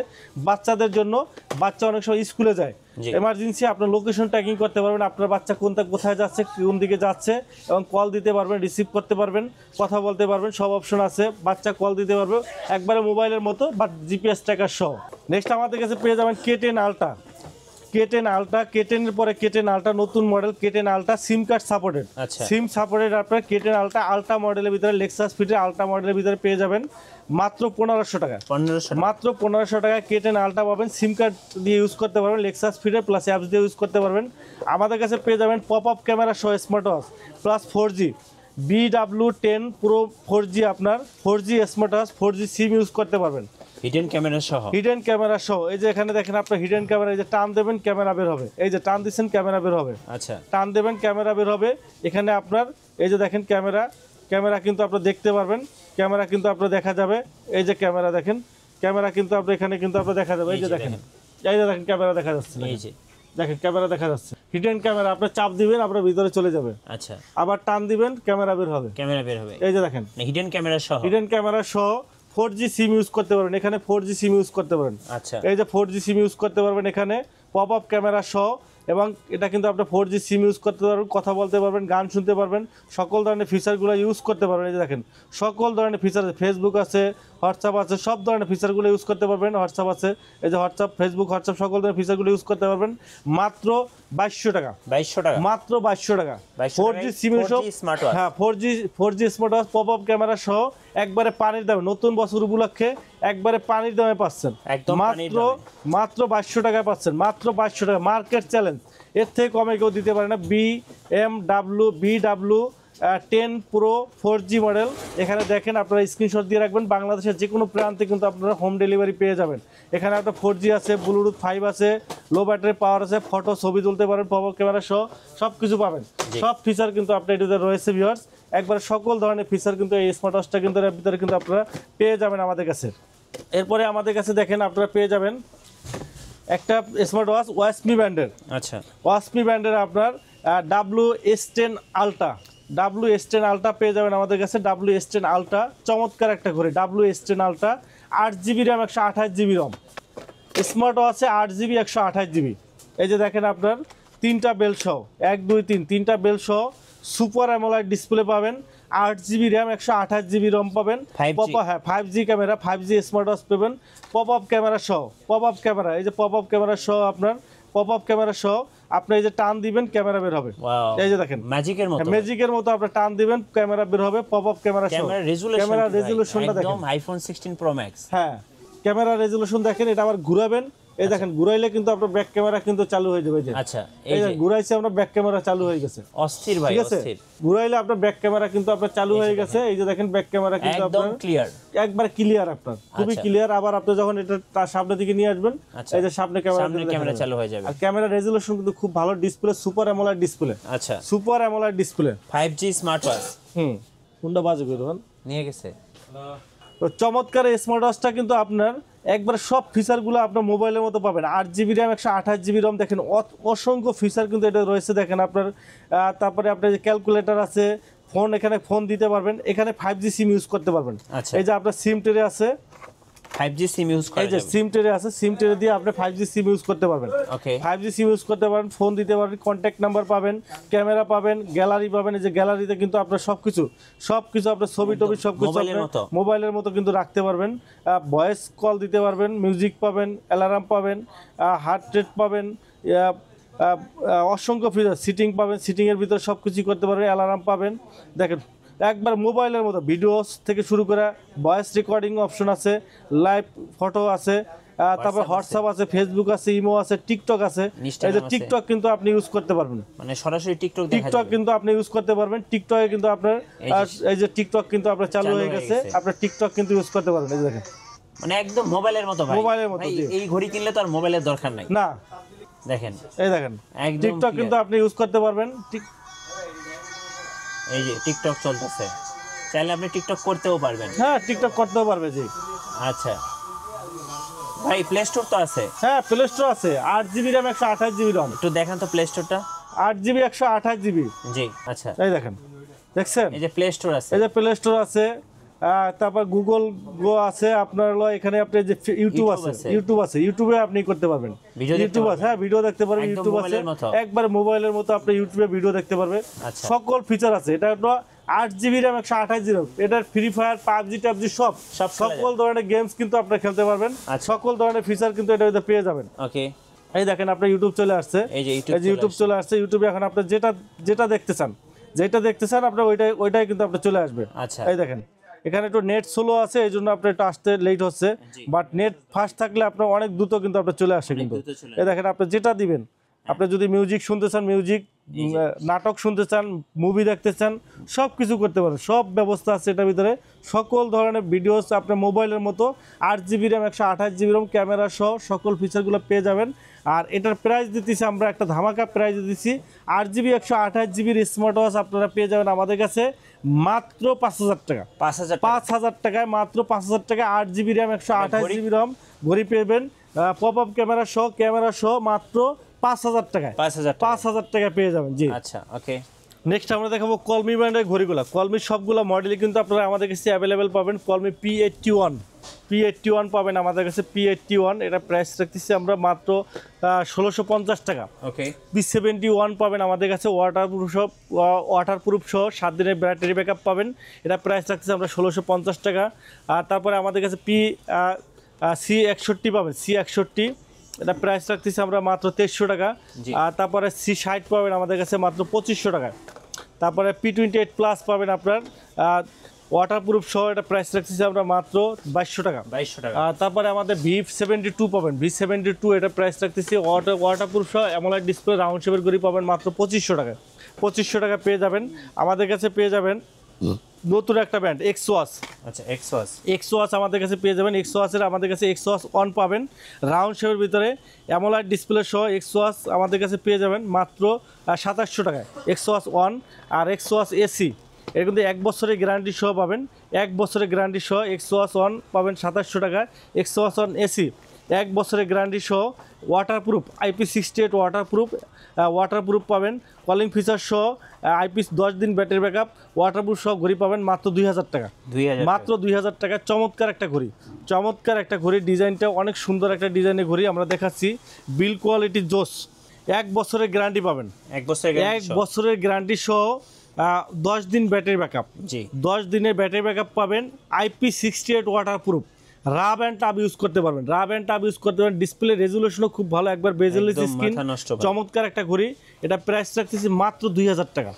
বাচ্চাদের জন্য। বাচ্চা অনেক সময় স্কুলে যায়, এমার্জেন্সি আপনার লোকেশন ট্র্যাকিং করতে পারবেন। আপনার বাচ্চা কোথায় যাচ্ছে, কোন দিকে যাচ্ছে, এবং কল দিতে পারবেন, রিসিভ করতে পারবেন, কথা বলতে পারবেন, সব অপশন আছে। বাচ্চা কল দিতে পারবে একবারে মোবাইলের মতো, বাট জিপিএস ট্র্যাকার সহ। নেক্সট আমাদের কাছে পেয়ে যাবেন K10 আলট্রা। K10 এর পরে K10 আলট্রা নতুন model K10 ultra sim card supported. আচ্ছা। সিম সাপোর্টেড আপনার K10 আলট্রা মডেলের ভিতরে লেক্সাস ফিটের আলট্রা মডেলের ভিতরে পেয়ে যাবেন মাত্র 1500 টাকা। 1500 মাত্র 1500 টাকা K10 আলট্রা পাবেন। সিম কার্ড দিয়ে ইউজ করতে পারবেন, লেক্সাস ফিটের প্লাস অ্যাপস দিয়ে ইউজ করতে পারবেন। আমাদের কাছে পেয়ে যাবেন পপ আপ ক্যামেরা সহ smart watch plus 4G BW10 Pro 4G আপনার 4G smart watch 4G SIM use করতে পারবেন। হিডেন ক্যামেরা সহ। হিডেন ক্যামেরা সহ। এই যে এখানে দেখেন আপনার হিডেন ক্যামেরা, এই যে টান দেবেন ক্যামেরা বের হবে, এই যে টান দিচ্ছেন ক্যামেরা বের হবে, আচ্ছা। টান দেবেন ক্যামেরা বের হবে। এখানে আপনার এই যে দেখেন ক্যামেরা কিন্তু আপনারা দেখতে পারবেন, ক্যামেরা কিন্তু আপনার দেখা যাবে। এই যে ক্যামেরা দেখেন, ক্যামেরা কিন্তু আপনার এখানে কিন্তু আপনার দেখা যাবে। এই যে দেখেন ক্যামেরা দেখা যাচ্ছে, এই যে দেখেন ক্যামেরা দেখা যাচ্ছে। হিডেন ক্যামেরা আপনার চাপ দিবেন আপনার ভিতরে চলে যাবে, আচ্ছা। আবার টান দিবেন ক্যামেরা বের হবে, ক্যামেরা বের হবে। এই যে দেখেন হিডেন ক্যামেরা সহ। হিডেন ক্যামেরা সহ 4G সিম ইউজ করতে পারবেন। এখানে 4G সিম ইউজ করতে পারেন, আচ্ছা। এই যে 4G সিম ইউজ করতে পারবেন এখানে পপ আপ ক্যামেরা সহ। এবং এটা কিন্তু আপনার 4G সিম ইউজ করতে পারবেন, কথা বলতে পারবেন, গান শুনতে পারবেন, সকল ধরনের ফিচারগুলো ইউজ করতে পারবেন। এই যে দেখেন সকল ধরনের ফিচার আছে, ফেসবুক আছে, হোয়াটসঅ্যাপ আছে, সব ধরনের ফিচারগুলো ইউজ করতে পারবেন। হোয়াটসঅ্যাপ আছে, এই যে হোয়াটসঅ্যাপ, ফেসবুক, হোয়াটসঅ্যাপ সকল ধরনের ফিচারগুলো ইউজ করতে পারবেন মাত্র 2200 টাকা। 2200 টাকা। মাত্র 2200 টাকা। 4G সিম সহ, স্মার্ট ওয়াচ। হ্যাঁ 4G smart watch pop up camera সহ একবারে পানির দামে, নতুন বছর উপলক্ষে একবারে পানির দামে পাচ্ছেন। একদম পানির দামে। মাত্র 2200 টাকায় পাচ্ছেন, মাত্র 2200 টাকা। মার্কেট চ্যালেঞ্জ, এর থেকে কমে কেউ দিতে পারে না। BW10 Pro 4G model. এখানে দেখেন আপনারা স্ক্রিনশট দিয়ে রাখবেন, বাংলাদেশের যে কোনো প্রান্তে কিন্তু আপনারা হোম ডেলিভারি পেয়ে যাবেন। এখানে আপনার 4G আছে, ব্লুটুথ 5 আছে, লো ব্যাটারি পাওয়ার আছে, ফটো ছবি তুলতে পারেন, পপ আপ ক্যামেরা সহ সব কিছু পাবেন। সব ফিচার কিন্তু আপনার এটাতে রয়েছে ভিউয়ার্স। একবারে সকল ধরনের ফিচার কিন্তু এই স্মার্ট ওয়াচটা কিন্তু এর ভিতরে কিন্তু আপনারা পেয়ে যাবেন আমাদের কাছে। এরপরে আমাদের কাছে দেখেন আপনারা পেয়ে যাবেন একটা স্মার্ট ওয়াচ ওয়াসমি ব্র্যান্ডের। আচ্ছা। ওয়াসমি ব্র্যান্ডের আপনার WS10 আলট্রা পেয়ে যাবেন আমাদের কাছে। WS10 আলট্রা চমৎকার একটা ঘড়ি। WS10 ultra 8GB RAM 128GB ROM. Smart ওয়াচে 8GB 128GB। এই যে দেখেন আপনার 3টা বেল সহ 1 2 3 3টা বেল সহ সুপার অ্যামোলেড ডিসপ্লে পাবেন, 8GB র্যাম 128GB রম পাবেন। 5G। হ্যাঁ 5G camera, 5G smart watch পাবেন পপ আপ ক্যামেরা সহ। পপ আপ ক্যামেরা, এই যে পপ আপ ক্যামেরা সহ আপনার পপ আপ ক্যামেরা সহ আপনি এই যে টান দিবেন ক্যামেরা বের হবে, এই যে দেখেন ম্যাজিকের মতো। ম্যাজিকের মতো আপনি টান দিবেন ক্যামেরা বের হবে পপ আপ ক্যামেরা সহ। ক্যামেরা রেজোলিউশনটা দেখেন, একদম আইফোন 16 প্রো ম্যাক্স। হ্যাঁ ক্যামেরা রেজোলিউশন দেখেন। এটা আবার ঘুরাবেন, এই দেখেন ঘুরাইলে কিন্তু আপনার ব্যাক ক্যামেরা কিন্তু চালু হয়ে যাবে। আচ্ছা, এই যে ঘুরাইছে আমরা ব্যাক ক্যামেরা চালু হয়ে গেছে। অস্থির ভাই, ঠিক আছে, অস্থির। ঘুরাইলে আপনার ব্যাক ক্যামেরা কিন্তু আপনার চালু হয়ে গেছে। এই যে দেখেন ব্যাক ক্যামেরা কিন্তু একদম আপনার ক্লিয়ার, একবার ক্লিয়ার, আপনার খুবই ক্লিয়ার। আবার আপনি যখন এটা তার সামনের দিকে নিয়ে আসবেন, এই যে সামনে ক্যামেরা চালু হয়ে যাবে। আর ক্যামেরা রেজোলিউশন কিন্তু খুব ভালো ডিসপ্লে, সুপার অ্যামোলেড ডিসপ্লে। আচ্ছা, super AMOLED display 5G smart watch. কোনটা বাজে করে দেবেন নিয়ে গেছে। তো চমৎকার এই স্মার্ট ওয়াচটা কিন্তু আপনার একবার সব ফিচারগুলো আপনার মোবাইলের মতো পাবেন। 8 GB র্যাম 128 GB রম, দেখেন অসংখ্য ফিচার কিন্তু এটা রয়েছে। দেখেন আপনার তারপরে আপনার যে ক্যালকুলেটর আছে, ফোন, এখানে ফোন দিতে পারবেন, এখানে 5G সিম ইউজ করতে পারবেন। আচ্ছা। এই যে আপনার সিম ট্রে আছে, 5G সিম ইউজ করা এই যে যাবে। সিম ট্রে আছে, সিম ট্রে দিয়ে আপনি 5G সিম ইউজ করতে পারবেন। ওকে। 5G সিম ইউজ করতে পারেন, ফোন দিতে পারবেন, কন্ট্যাক্ট নাম্বার পাবেন, ক্যামেরা পাবেন, গ্যালারি পাবেন। এই যে গ্যালারিতে কিন্তু আপনার সবকিছু আপনার ছবি টবি সবকিছু মোবাইলের মতো। মোবাইলের মতো কিন্তু রাখতে পারবেন। ভয়েস কল দিতে পারবেন, মিউজিক পাবেন, অ্যালার্ম পাবেন, হার্ট রেট পাবেন, অসংখ্য ফিচার, সিটিং পাবেন, সিটিংয়ের ভিতরে সব কিছুই করতে পারবেন, অ্যালার্ম পাবেন। দেখেন একবার মোবাইলের মতো ভিডিওস থেকে শুরু করে ভয়েস রেকর্ডিং অপশন আছে, লাইভ ফটো আছে, তারপর হোয়াটসঅ্যাপ আছে, ফেসবুক আছে, ইমো আছে, টিকটক আছে। এই যে টিকটক কিন্তু আপনি ইউজ করতে পারবেন, মানে সরাসরি টিকটক দেখা টিকটক যাবে। কিন্তু আপনি ইউজ করতে পারবেন। টিকটকে কিন্তু আপনার এই যে টিকটক কিন্তু আপনার চালু হয়ে গেছে, আপনার টিকটক কিন্তু ইউজ করতে পারবেন। এই যে দেখেন মানে একদম মোবাইলের মতো ভাই। মোবাইলের মতো, ভাই, জি। এই ঘড়ি কিনলে তো আর মোবাইলের দরকার নাই। না, দেখেন এই দেখেন একদম টিকটক clear। কিন্তু আপনি ইউজ করতে পারবেন। এই যে টিকটক চলতেছে, চাইলে আপনি টিকটক করতেও পারবেন। হ্যাঁ, টিকটক করতেও পারবে, জি। আচ্ছা ভাই, প্লে স্টোর তো আছে? হ্যাঁ, প্লে স্টোর আছে। 8 GB র্যাম 128 GB রম। একটু দেখান তো প্লে স্টোরটা। 8 GB 128 GB। জি আচ্ছা, এই দেখেন, দেখছেন? এই যে প্লে স্টোর আছে, এই যে প্লে স্টোর আছে, তারপর গুগল গো আছে, আপনার হলো এখানে আপনি যে ইউটিউব আছে, ইউটিউবে আপনি করতে পারবেন। ভিডিও দেখতে ইউটিউব আছে, হ্যাঁ, ভিডিও দেখতে পারবেন। একদম ইউটিউব আছে, মোবাইলের মতো। একবার মোবাইলের মতো আপনি ইউটিউবে ভিডিও দেখতে পারবেন। আচ্ছা। সকল ফিচার আছে। এটা হলো 8 GB র্যাম 128 GB। এটার ফ্রি ফায়ার, পাবজি টাবজি সব সব খেলা সকল ধরনের গেমস কিন্তু আপনি খেলতে পারবেন। আচ্ছা। সকল ধরনের ফিচার কিন্তু এটার মধ্যে পেয়ে যাবেন। ওকে। এই দেখেন আপনার ইউটিউব চলে আসছে, এই যে এই যে ইউটিউব চলে আসছে। ইউটিউবে এখন আপনি যেটা দেখতে চান আপনার ওইটাই কিন্তু আপনার চলে আসবে। আচ্ছা। এই দেখেন এখানে একটু নেট স্লো আছে, এই জন্য আপনার একটু আসতে লেট হচ্ছে, বাট নেট ফাস্ট থাকলে আপনার অনেক দ্রুত কিন্তু আপনার চলে আসে। কিন্তু দ্রুত চলে এই দেখেন আপনি যেটা দিবেন, আপনি যদি মিউজিক শুনতে চান মিউজিক, নাটক শুনতে চান, মুভি দেখতে চান, সব কিছু করতে পারেন। সব ব্যবস্থা আছে এটার ভিতরে। সকল ধরনের ভিডিওস আপনার মোবাইলের মতো 8 GB র্যাম 128 GB রম, ক্যামেরা সহ সকল ফিচারগুলো পেয়ে যাবেন। আর এটার প্রাইস দিতেছি আমরা একটা ধামাকা প্রাইস দিতেছি। 8 GB 128 GB স্মার্ট ওয়াচ আপনারা পেয়ে যাবেন আমাদের কাছে মাত্র 5,000 টাকা। 5,000 টাকায়, মাত্র 5,000 টাকা 8 GB র্যাম 128 GB রম ঘড়ি পেবেন, পপ আপ ক্যামেরা সহ মাত্র 5,000 টাকায়। 5,000 টাকা পেয়ে যাবেন, জি। আচ্ছা ওকে। নেক্সট আমরা দেখাবো কলমি ব্র্যান্ডের ঘড়িগুলো। কলমির সবগুলো মডেলই কিন্তু আপনারা আমাদের কাছে অ্যাভেলেবেল পাবেন। কলমি P81 পাবেন আমাদের কাছে, P81। এটা প্রাইস রাখতেছি আমরা মাত্র 1,650 টাকা। ওকে। P71 পাবেন আমাদের কাছে, ওয়াটারপ্রুফ সহ 7 দিনের ব্যাটারি ব্যাকআপ পাবেন। এটা প্রাইস রাখতেছি আমরা 1,650 টাকা। আর তারপরে আমাদের কাছে C61 পাবেন, C61। এটা প্রাইস রাখতেছি আমরা মাত্র 2300 টাকা। আর তারপরে C60 পাবেন আমাদের কাছে মাত্র 2500 টাকায়। তারপরে P28 প্লাস পাবেন আপনার ওয়াটারপ্রুফ সহ, এটা প্রাইস রাখতেছি আমরা মাত্র 2200 টাকা। 2200 টাকা। তারপরে আমাদের V72 পাবেন, V72 এটা প্রাইস রাখতেছি ওয়াটারপ্রুফ সহ অ্যামোলেড ডিসপ্লে রাউন্ড শেপের ঘড়ি পাবেন মাত্র 2500 টাকা। 2500 টাকা পেয়ে যাবেন। আমাদের কাছে পেয়ে যাবেন নতুন একটা ব্র্যান্ড এক্সওয়াচ। আচ্ছা, এক্সওয়াচ আমাদের কাছে পেয়ে যাবেন। এক্সওয়াচের আমাদের কাছে এক্সওয়াচ অন পাবেন রাউন্ড শেপের ভিতরে অ্যামোলেড ডিসপ্লে সহ এক্সওয়াচ আমাদের কাছে পেয়ে যাবেন মাত্র 2700 টাকায়। এক্সওয়াচ অন আর এক্সওয়াচ এসি এর কিন্তু 1 বছরের গ্যারান্টি সহ পাবেন। 1 বছরের গ্যারান্টি সহ এক্সওয়াচ অন পাবেন 2700 টাকায়। এক্সওয়াচ অন এসি 1 বছরের গ্যারান্টি সহ, ওয়াটারপ্রুফ IP68 ওয়াটারপ্রুফ পাবেন। কলিং ফিচার সহ IP 10 দিন ব্যাটারি ব্যাকআপ, ওয়াটারপ্রুফ সহ ঘড়ি পাবেন মাত্র 2000 টাকা। 2000 মাত্র 2000 টাকা। চমৎকার একটা ঘড়ি, ডিজাইনটা অনেক সুন্দর একটা ডিজাইনের ঘড়ি আমরা দেখাচ্ছি। বিল কোয়ালিটি জোস, 1 বছরের গ্যারান্টি পাবেন। 1 বছরের গ্যারান্টি সহ 10 দিন ব্যাটারি ব্যাকআপ। জি। 10 দিনের ব্যাটারি ব্যাকআপ পাবেন। IP68 waterproof, rub and tub use করতে পারবেন। ডিসপ্লে রেজুলেশনও খুব ভালো, একবার বেজেলেস স্ক্রিন, চমৎকার একটা ঘড়ি। এটা প্রাইস রাখতেছি মাত্র 2000 টাকা।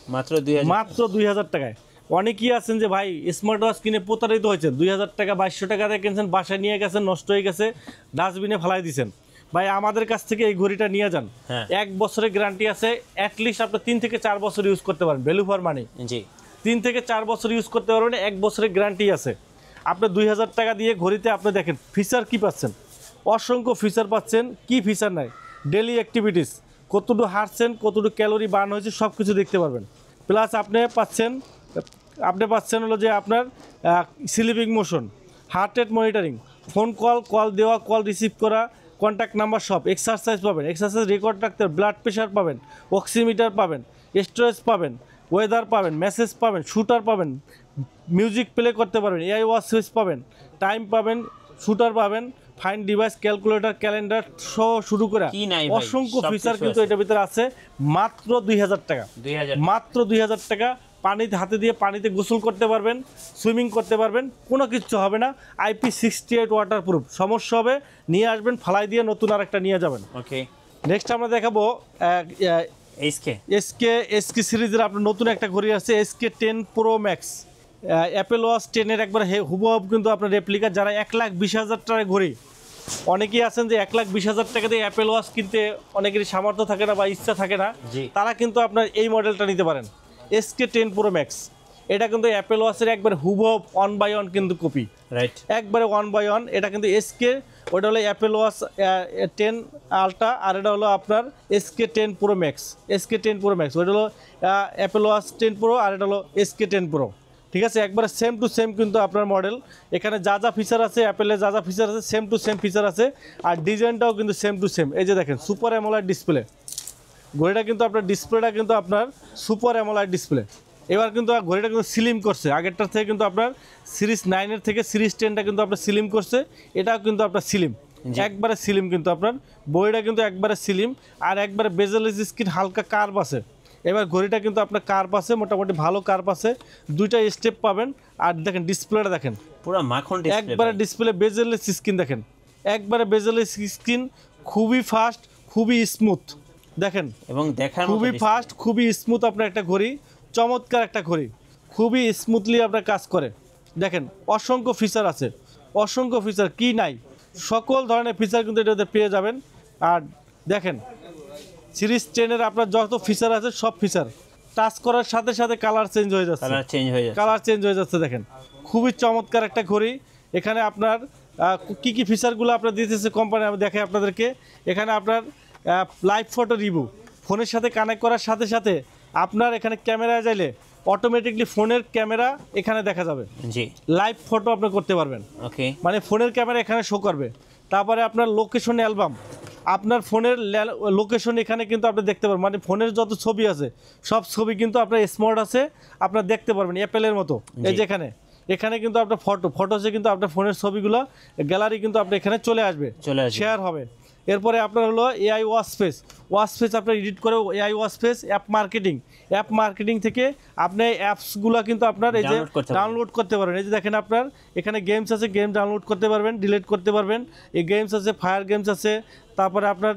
মাত্র 2000 টাকায়। অনেকেই আছেন যে ভাই স্মার্ট ওয়াচ কিনে প্রতারিত হয়েছেন, 2000 টাকা 2200 টাকা দিয়ে কিনছেন, বাসায় নিয়ে গেছেন, নষ্ট হয়ে গেছে, ডাস্টবিনে ফেলাই দিয়েছেন। ভাই আমাদের কাছ থেকে এই ঘড়িটা নিয়ে যান। 1 বছরের গ্যারান্টি আছে। অ্যাটলিস্ট আপনি 3 থেকে 4 বছর ইউজ করতে পারেন, ভ্যালু ফর মানি। জি। 3 থেকে 4 বছর ইউজ করতে পারবেন, 1 বছরের গ্যারান্টি আছে। আপনি 2000 টাকা দিয়ে ঘড়িতে আপনি দেখেন ফিচার কি পাচ্ছেন, অসংখ্য ফিচার পাচ্ছেন। কি ফিচার নাই, ডেলি অ্যাক্টিভিটিস, কতটুকু হাঁটছেন, কতটুকু ক্যালোরি বার্ন হয়েছে, সব কিছু দেখতে পারবেন। প্লাস আপনি পাচ্ছেন আপনি পাচ্ছেন হলো যে আপনার sleeping motion, heart rate monitoring, phone call দেওয়া, কল রিসিভ করা, কন্ট্যাক্ট নাম্বার সব, এক্সারসাইজ পাবেন, এক্সারসাইজ রেকর্ড রাখতে, ব্লাড প্রেশার পাবেন, অক্সিমিটার পাবেন, স্টোরেজ পাবেন, ওয়েদার পাবেন, মেসেজ পাবেন, শুটার পাবেন, মিউজিক প্লে করতে পারবেন, এআই ওয়াচ সুইচ পাবেন, টাইম পাবেন, শুটার পাবেন, ফাইন ডিভাইস, ক্যালকুলেটর, ক্যালেন্ডার সহ শুরু করে কি নাই ভাই, অসংখ্য সব ফিচার কিছু কিন্তু আছে। এটার ভিতরে আছে। মাত্র 2000 টাকা, 2000 মাত্র 2000 টাকা। পানিতে হাতে দিয়ে পানিতে গোসল করতে পারবেন, সুইমিং করতে পারবেন, কোনো কিছু হবে না। IP68 ওয়াটারপ্রুফ, সমস্যা হবে নিয়ে আসবেন, ফালাই দিয়ে নতুন আরেকটা নিয়ে যাবেন। ওকে নেক্সট আমরা দেখাবো এইচকে এসকে সিরিজের আপনার নতুন একটা ঘড়ি আছে, SK10 Pro Max, Apple watch 10-এর একবার হুবহু কিন্তু আপনার রেপ্লিকা। যারা 1,20,000 টাকার ঘড়ি, অনেকেই আছেন যে 1,20,000 টাকা দিয়ে অ্যাপেল ওয়াচ কিনতে অনেকেরই সামর্থ্য থাকে না বা ইচ্ছা থাকে না, জি। তারা কিন্তু আপনার এই মডেলটা নিতে পারেন, SK10 Pro Max। এটা কিন্তু অ্যাপেল ওয়াচের একবার হুবহু 1/1 কিন্তু কপি, রাইট। একবারে 1/1। এটা কিন্তু এসকে, ওটা হলো অ্যাপেল ওয়াচ 10 আলট্রা, আর এটা হলো আপনার SK10 Pro Max, SK10 Pro Max। ওটা হলো অ্যাপেল ওয়াচ 10 Pro, আর এটা হলো SK10 Pro। ঠিক আছে, একবারে সেম টু সেম কিন্তু আপনার মডেল। এখানে যা যা ফিচার আছে, অ্যাপেলের যা যা ফিচার আছে, সেম টু সেম ফিচার আছে, আর ডিজাইনটাও কিন্তু সেম টু সেম। এই যে দেখেন, সুপার অ্যামোলেড ডিসপ্লে ঘড়িটা কিন্তু আপনার, ডিসপ্লেটা কিন্তু আপনার সুপার অ্যামোলেড ডিসপ্লে। এবার কিন্তু ঘড়িটা কিন্তু স্লিম করছে, আগেরটার থেকে কিন্তু আপনার সিরিজ 9-এর থেকে সিরিজ 10টা কিন্তু আপনার স্লিম করছে, এটাও কিন্তু আপনার স্লিম, একবারে স্লিম কিন্তু আপনার বডিটা কিন্তু একবারে স্লিম, আর একবারে বেজেলেস স্ক্রিন, হালকা কার্ভ আছে। এবার ঘড়িটা কিন্তু আপনার কার্ভ আছে, মোটামুটি ভালো কার্ভ আছে, দুইটা স্টেপ পাবেন। আর দেখেন ডিসপ্লেটা দেখেন, পুরো মাখন ডিসপ্লে, একবারে ডিসপ্লে বেজেলেস স্ক্রিন দেখেন, একবারে বেজেলেস স্ক্রিন, খুবই ফাস্ট, খুবই স্মুথ দেখেন, এবং দেখার মতো খুবই display। ফাস্ট, খুবই স্মুথ আপনার একটা ঘড়ি, চমৎকার একটা ঘড়ি, খুবই স্মুথলি আপনার কাজ করে। দেখেন অসংখ্য ফিচার আছে, অসংখ্য ফিচার কি নাই, সকল ধরনের ফিচার কিন্তু এটাতে পেয়ে যাবেন। আর দেখেন সিরিজ 10-এর আপনার যত ফিচার আছে সব ফিচার টাচ করার সাথে সাথে কালার চেঞ্জ হয়ে যাচ্ছে, কালার চেঞ্জ হয়ে যাচ্ছে। কালার চেঞ্জ হয়ে যাচ্ছে। দেখেন খুবই চমৎকার একটা ঘড়ি। এখানে আপনার কি কি ফিচারগুলো আপনার দিতেছে কোম্পানি, আমি দেখাই আপনাদেরকে। এখানে আপনার লাইভ ফটো রিভিউ, ফোনের সাথে কানেক্ট করার সাথে সাথে আপনার এখানে ক্যামেরায় যাইলে অটোমেটিকলি ফোনের ক্যামেরা এখানে দেখা যাবে, জি। লাইভ ফটো আপনি করতে পারবেন, ওকে, মানে ফোনের ক্যামেরা এখানে শো করবে। তারপরে আপনার লোকেশন অ্যালবাম, আপনার ফোনের লোকেশন এখানে কিন্তু আপনি দেখতে পারবেন, মানে ফোনের যত ছবি আছে সব ছবি কিন্তু আপনার স্মার্ট আছে, আপনার দেখতে পারবেন অ্যাপেলের মতো। এই যে এখানে কিন্তু আপনার ফটো আছে, কিন্তু আপনার ফোনের ছবিগুলো গ্যালারি কিন্তু আপনার এখানে চলে আসবে, শেয়ার হবে। এরপরে আপনার হলো এআই ওয়াচ স্পেস আপনার এডিট করে, AI watch space app marketing থেকে আপনি অ্যাপসগুলো কিন্তু আপনার এই যে ডাউনলোড করতে পারবেন। এই যে দেখেন আপনার এখানে গেমস আছে, গেম ডাউনলোড করতে পারবেন, ডিলিট করতে পারবেন। এই গেমস আছে, ফায়ার গেমস আছে, তারপরে আপনার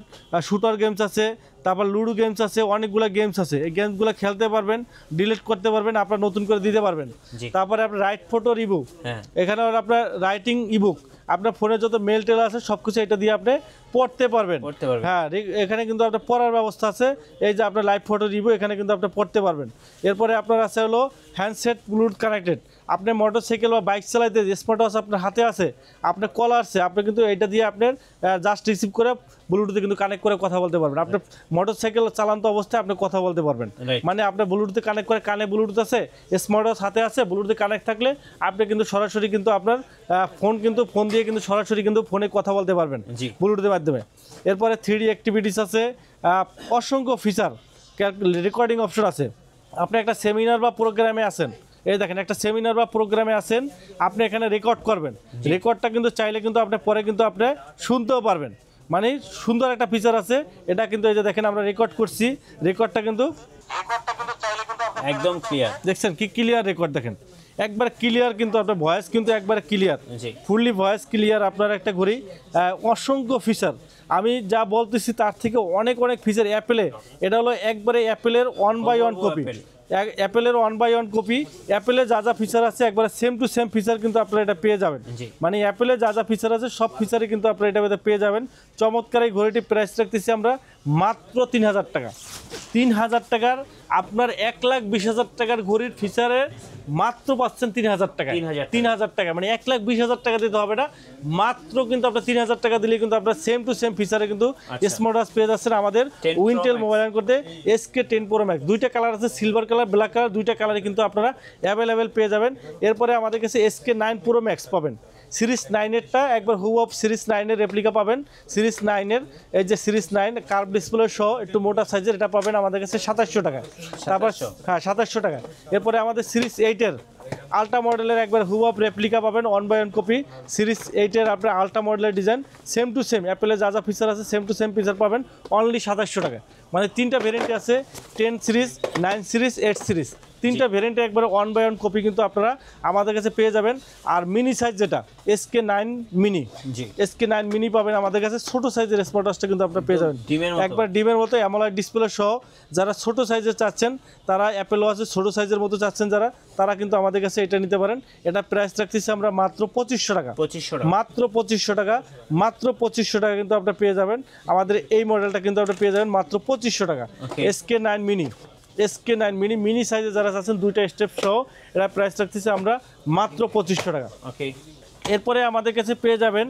শুটার গেমস আছে, তারপর লুডো গেমস আছে, অনেকগুলো গেমস আছে। এই গেমসগুলো খেলতে পারবেন, ডিলিট করতে পারবেন, আপনার নতুন করে দিতে পারবেন। তারপরে আপনার রাইট ফটো রিভিউ, এখানে আপনার রাইটিং ইবুক, আপনার ফোনে যত মেল টেল আছে সব কিছু এটা দিয়ে আপনি পড়তে পারবেন। হ্যাঁ, এখানে কিন্তু আপনার পড়ার ব্যবস্থা আছে। এই যে আপনার লাইভ ফটো রিভিউ, এখানে কিন্তু আপনি পড়তে পারবেন। এরপরে আপনার আছে হলো হ্যান্ডসেট ব্লুটুথ কানেক্টেড, আপনি মোটরসাইকেল বা বাইক চালাইতে স্মার্ট ওয়াচ আপনার হাতে আছে, আপনার কল আসছে, আপনি কিন্তু এটা দিয়ে আপনার জাস্ট রিসিভ করে ব্লুটুথে কিন্তু কানেক্ট করে কথা বলতে পারবেন। আপনার মোটরসাইকেল চালান্ত অবস্থায় আপনি কথা বলতে পারবেন, মানে আপনার ব্লুটুথে কানেক্ট করে, কানে ব্লুটুথ আছে, স্মার্ট ওয়াচ হাতে আছে, ব্লুটুথে কানেক্ট থাকলে আপনি কিন্তু সরাসরি কিন্তু আপনার ফোন দিয়ে কিন্তু সরাসরি কিন্তু ফোনে কথা বলতে পারবেন ব্লুটুথের মাধ্যমে। এরপরে 3D অ্যাক্টিভিটিস আছে, অসংখ্য ফিচার, রেকর্ডিং অপশন আছে। আপনি একটা সেমিনার বা প্রোগ্রামে আছেন, এই দেখেন একটা সেমিনার বা প্রোগ্রামে আছেন, আপনি এখানে রেকর্ড করবেন, রেকর্ডটা কিন্তু চাইলে কিন্তু আপনি পরে কিন্তু আপনি শুনতেও পারবেন, মানে সুন্দর একটা ফিচার আছে এটা কিন্তু। এই যে দেখেন আমরা রেকর্ড করছি, রেকর্ডটা কিন্তু চাইলে কিন্তু একদম ক্লিয়ার, দেখছেন কি ক্লিয়ার রেকর্ড, দেখেন একবার ক্লিয়ার, কিন্তু আপনার ভয়েস কিন্তু একবারে ক্লিয়ার, ফুললি ভয়েস ক্লিয়ার আপনার একটা ঘড়ি। অসংখ্য ফিচার, আমি যা বলতেছি তার থেকে অনেক ফিচার অ্যাপেলে। এটা হলো একবারে অ্যাপেলের 1/1 কপি, অ্যাপেলের 1/1 কপি। অ্যাপেলে যা যা ফিচার আছে একবারে সেম টু সেম ফিচার কিন্তু আপনারা এটা পেয়ে যাবেন, মানে অ্যাপেলে যা যা ফিচার আছে সব ফিচারই কিন্তু আপনারা এটা পেয়ে যাবেন। চমৎকার এই ঘড়িটি প্রাইস রাখতেছি আমরা মাত্র 3000 টাকা। 3000 টাকার আপনার 1,20,000 টাকার ঘড়ির ফিচারে মাত্র পাচ্ছেন 3000 টাকা। 3000 টাকা মানে 1,20,000 টাকা দিতে হবে না, মাত্র কিন্তু আপনার 3000 টাকা দিলে কিন্তু আপনার সেম টু সেম ফিচারে কিন্তু স্মার্ট ওয়াচ পেয়ে যাচ্ছেন আমাদের উইন্টেল মোবাইল করতে। SK10 Pro Max দুইটা কালার আছে, সিলভার কালার ব্ল্যাক কালার, দুইটা কালারে কিন্তু আপনারা অ্যাভেলেবেল পেয়ে যাবেন। এরপরে আমাদের কাছে SK9 Pro Max পাবেন, সিরিজ 9-এরটা একবার হুবহু সিরিজ 9-এর রেপ্লিকা পাবেন। সিরিজ 9-এর এই যে সিরিজ 9 কার্ভ ডিসপ্লে সহ একটু মোটা সাইজের, এটা পাবেন আমাদের কাছে 2700 টাকা। তারপর হ্যাঁ 2700 টাকা। এরপরে আমাদের সিরিজ 8-এর আলট্রা মডেলের একবার হুবহু রেপ্লিকা পাবেন, 1/1 কপি। সিরিজ 8-এর আপনার আলট্রা মডেলের ডিজাইন সেম টু সেম, অ্যাপেলের যা যা ফিচার আছে সেম টু সেম ফিচার পাবেন অনলি 2700 টাকা। মানে তিনটা ভেরিয়েন্ট আছে, 10 সিরিজ, 9 সিরিজ, 8 সিরিজ, তিনটা ভেরিয়েন্টে একবারে 1/1 কপি কিন্তু আপনারা আমাদের কাছে পেয়ে যাবেন। আর মিনি সাইজ যেটা SK9 মিনি, SK9 মিনি পাবেন আমাদের কাছে। ছোট সাইজের স্মার্ট ওয়াচটা কিন্তু আপনারা পেয়ে যাবেন একবার ডিমের মতো অ্যামোলেড ডিসপ্লে সহ। যারা ছোট সাইজের চাচ্ছেন, তারা অ্যাপেল ওয়াচের ছোট সাইজের মতো চাচ্ছেন যারা, তারা কিন্তু আমাদের কাছে এটা নিতে পারেন। এটা প্রাইস রাখতেছি আমরা মাত্র 2500 টাকা, মাত্র 2500 টাকা, মাত্র 2500 টাকা কিন্তু আপনারা পেয়ে যাবেন। আমাদের এই মডেলটা কিন্তু আপনারা পেয়ে যাবেন মাত্র 2500 টাকা। SK9 mini, SK9 mini, mini সাইজে যারা আছেন দুইটা স্টেপ সহ, এটা প্রাইস রাখতেছি আমরা মাত্র 2500 টাকা। এরপরে আমাদের কাছে পেয়ে যাবেন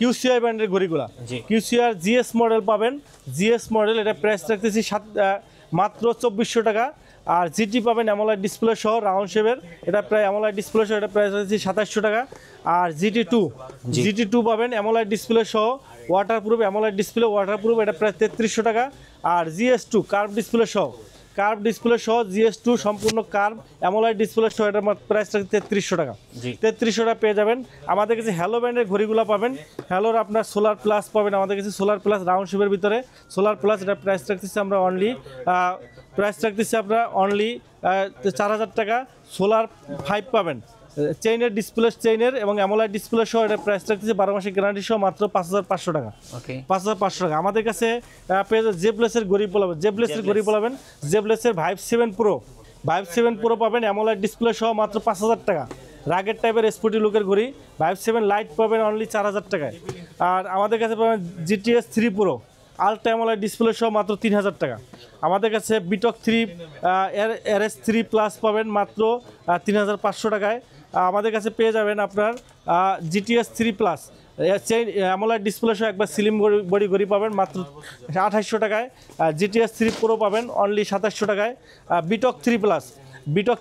QCI ব্র্যান্ডের ঘড়িগুলা, QCI GS মডেল পাবেন, GS মডেল, এটা প্রাইস রাখতেছি মাত্র 2400 টাকা। আর GT পাবেন অ্যামোলেড ডিসপ্লে সহ রাউন্ড শেপের, এটা প্রায় অ্যামোলেড ডিসপ্লে সহ, এটা প্রাইস রাখতেছি 2700 টাকা। আর GT2 পাবেন অ্যামোলেড ডিসপ্লে সহ, ওয়াটারপ্রুফ অ্যামোলেড ডিসপ্লে, ওয়াটারপ্রুফ, এটা প্রায় 3300 টাকা। আর GS2 কার্ভ ডিসপ্লে সহ, কার্ভ ডিসপ্লে সহ GS2 সম্পূর্ণ কার্ভ অ্যামোলেড ডিসপ্লে সহ, এটার প্রাইস রাখতে 3300 টাকা। 3300 টাকা পেয়ে যাবেন। আমাদের কাছে হ্যালো ব্র্যান্ডের ঘড়িগুলো পাবেন, হ্যালোর আপনার সোলার প্লাস পাবেন আমাদের কাছে, সোলার প্লাস রাউন্ড শেপের ভিতরে সোলার প্লাস, এটা প্রাইস রাখতেছি আমরা অনলি 4000 টাকা। সোলার 5 পাবেন, চেইনের ডিসপ্লে, চেইনের এবং অ্যামোলেড ডিসপ্লে সহ, এটা প্রাইস রাখতেছি 12 মাসের গ্যারান্টি সহ মাত্র 5500 টাকা। 5500 টাকা। আমাদের কাছে জেবলেসের ঘড়ি পাবেন, জেবলেসের ঘড়ি পাবেন, জেবলেসের Vive 7 Pro, Vive 7 Pro পাবেন অ্যামোলেড ডিসপ্লে সহ মাত্র 5000 টাকা। রাগের টাইপের স্পোর্টি লুকের ঘড়ি Vive 7 লাইট পাবেন অনলি 4000 টাকায়। আর আমাদের কাছে পাবেন GTS 3 Pro ultra AMOLED display সহ মাত্র 3000 টাকা। আমাদের কাছে বিটক 3 RS3 প্লাস পাবেন মাত্র 3500 টাকায়। আমাদের কাছে পেয়ে যাবেন আপনার GTS 3 plus chain AMOLED display সহ একবার স্লিম বডি ঘড়ি পাবেন মাত্র 2800 টাকায়। GTS 3 Pro পাবেন অনলি 2700 টাকায়। বিটক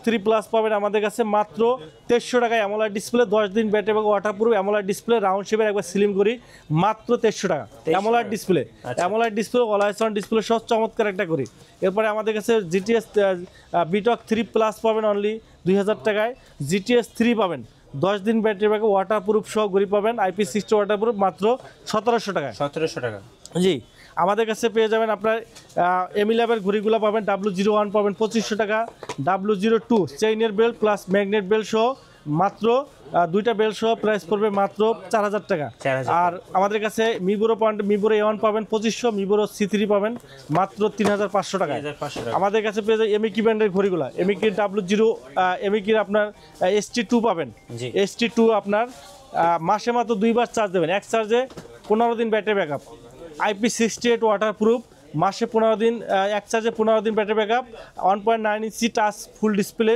3 প্লাস পাবেন আমাদের কাছে মাত্র 2300 টাকায়। অ্যামোলেড ডিসপ্লে, 10 দিন ব্যাটারি এবং ওয়াটারপ্রুফ অ্যামোলেড ডিসপ্লে, রাউন্ড শেপের একবার স্লিম ঘড়ি মাত্র 2300 টাকা। AMOLED display, AMOLED display, always on display সহ চমৎকার একটা ঘড়ি। এরপরে আমাদের কাছে GTS বিটক 3 প্লাস পাবেন অনলি 2000 টাকায়। GTS 3 পাবেন 10 দিন ব্যাটারি ব্যাক ওয়াটারপ্রুফ সহ ঘড়ি পাবেন, IP60 ওয়াটারপ্রুফ মাত্র 1700 টাকায়। 1700 টাকা। জি, আমাদের কাছে পেয়ে যাবেন আপনার এমিল্যাবের ঘড়িগুলো পাবেন, W01 পাবেন 2500 টাকা, W02 চেইনের বেল্ট প্লাস ম্যাগনেট বেল্ট সহ মাত্র দুইটা বেল্ট সহ প্রাইস পড়বে মাত্র 4000 টাকা। আর আমাদের কাছে মিবোরো A1 পাবেন 2500, মিবোরো C3 পাবেন মাত্র 3500 টাকা। আমাদের কাছে পেয়ে যায় এমিকি ব্র্যান্ডের ঘড়িগুলো, এমিকির W0, এমিকির আপনার ST2 পাবেন, ST2 আপনার মাসে মাত্র 2 বার চার্জ দেবেন, এক চার্জে 15 দিন ব্যাটারি ব্যাকআপ, IP68 ওয়াটারপ্রুফ, মাসে 15 দিন, এক চার্জে 15 দিন ব্যাটারি ব্যাকআপ, 1.9 ইঞ্চি টাচ ফুল ডিসপ্লে,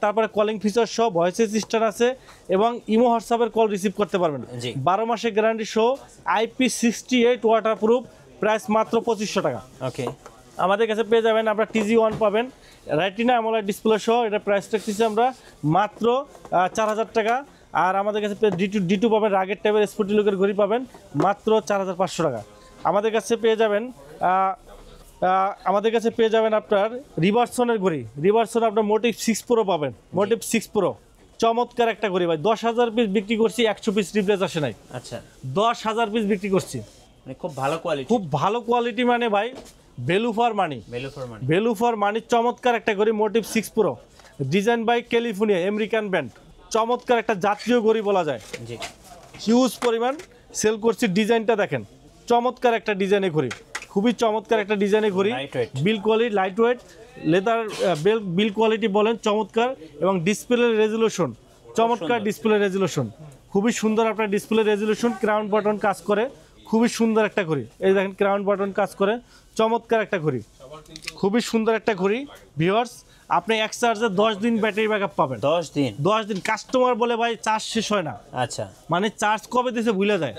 তারপরে কলিং ফিচার সহ, ভয়েস অ্যাসিস্ট্যান্ট আছে এবং ইমো হোয়াটসঅ্যাপের কল রিসিভ করতে পারবেন। 12 মাসের গ্যারান্টি সহ, IP68 ওয়াটারপ্রুফ, প্রাইস মাত্র 2500 টাকা। আমাদের কাছে পেয়ে যাবেন আপনার TG1 পাবেন রেটিনা অ্যামোলেড ডিসপ্লে সহ, এটা প্রাইস রাখতেছি আমরা মাত্র 4000 টাকা। আর আমাদের কাছে D2 পাবেন, রাগের টাইপের স্পোর্টি লুকের ঘড়ি পাবেন মাত্র 4500 টাকা। আমাদের কাছে পেয়ে যাবেন আপনার রিভার্সনের ঘড়ি, রিভার্সন আপনার মোটিভ 6 Pro পাবেন, মোটিভ 6 Pro চমৎকার একটা ঘড়ি ভাই, 10,000 পিস বিক্রি করছি, 100 পিস রিপ্লেস আসে নাই। আচ্ছা, 10,000 পিস বিক্রি করছি, মানে খুব ভালো কোয়ালিটি, খুব ভালো কোয়ালিটি, মানে ভাই ভ্যালু ফর মানি, চমৎকার একটা ঘড়ি Motive 6 Pro, design by California American brand, চমৎকার একটা জাতীয় ঘড়ি বলা যায়। হিউজ পরিমাণ সেল করছি। ডিজাইনটা দেখেন, চমৎকার একটা ডিজাইনের ঘড়ি, খুবই চমৎকার একটা ডিজাইনের ঘড়ি, বিল কোয়ালিটি, লাইট ওয়েট, লেদার বিল কোয়ালিটি বলেন চমৎকার, এবং ডিসপ্লে রেজুলেশন চমৎকার, ডিসপ্লে রেজুলেশন খুবই সুন্দর, আপনার ডিসপ্লে রেজুলেশন, ক্রাউন বাটন কাজ করে, খুবই সুন্দর একটা ঘড়ি। এই দেখেন ক্রাউন বাটন কাজ করে, চমৎকার একটা ঘড়ি, খুবই সুন্দর একটা ঘড়ি। ভিউয়ার্স, আপনি এক চার্জে 10 দিন ব্যাটারি ব্যাকআপ পাবেন। 10 দিন কাস্টমার বলে ভাই চার্জ শেষ হয় না। আচ্ছা, মানে চার্জ কবে দিয়েছে ভুলে যায়,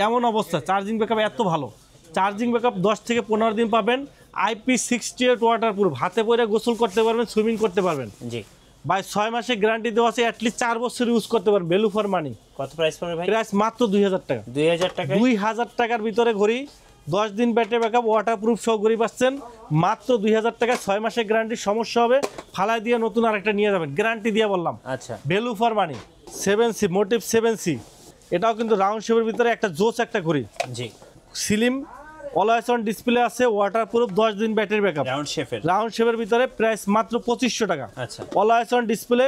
এমন অবস্থা। চার্জিং ব্যাকআপ এত ভালো, চার্জিং ব্যাকআপ 10 থেকে 15 দিন পাবেন, IP68 ওয়াটারপ্রুফ, হাতে পরে গোসল করতে পারবেন, সুইমিং করতে পারবেন জি। ভাই। 6 মাসের গ্যারান্টি দেওয়া আছে, অ্যাটলিস্ট 4 বছর ইউজ করতে পারবেন, ভ্যালু ফর মানি। কত প্রাইস পড়বে ভাই? প্রাইস মাত্র 2000 টাকা। 2000 টাকা। 2000 টাকার ভিতরে ঘড়ি, 10 দিন ব্যাটারি ব্যাকআপ, ওয়াটারপ্রুফ সহ ঘড়ি পাচ্ছেন মাত্র 2000 টাকা। 6 মাসের গ্যারান্টি, সমস্যা হবে ফালাই দিয়ে নতুন আরেকটা নিয়ে যাবেন, গ্যারান্টি দিয়ে বললাম। আচ্ছা, value for money. 7C motive 7C, এটাও কিন্তু রাউন্ড শেপের ভিতরে একটা জোস একটা ঘড়ি। জি। সিলিম অলওয়েজ অন ডিসপ্লে আছে, ওয়াটারপ্রুফ, 10 দিন ব্যাটারি ব্যাকআপ, রাউন্ড শেপের ভিতরে। প্রাইস মাত্র 2500 টাকা। আচ্ছা, অলওয়েজ অন ডিসপ্লে,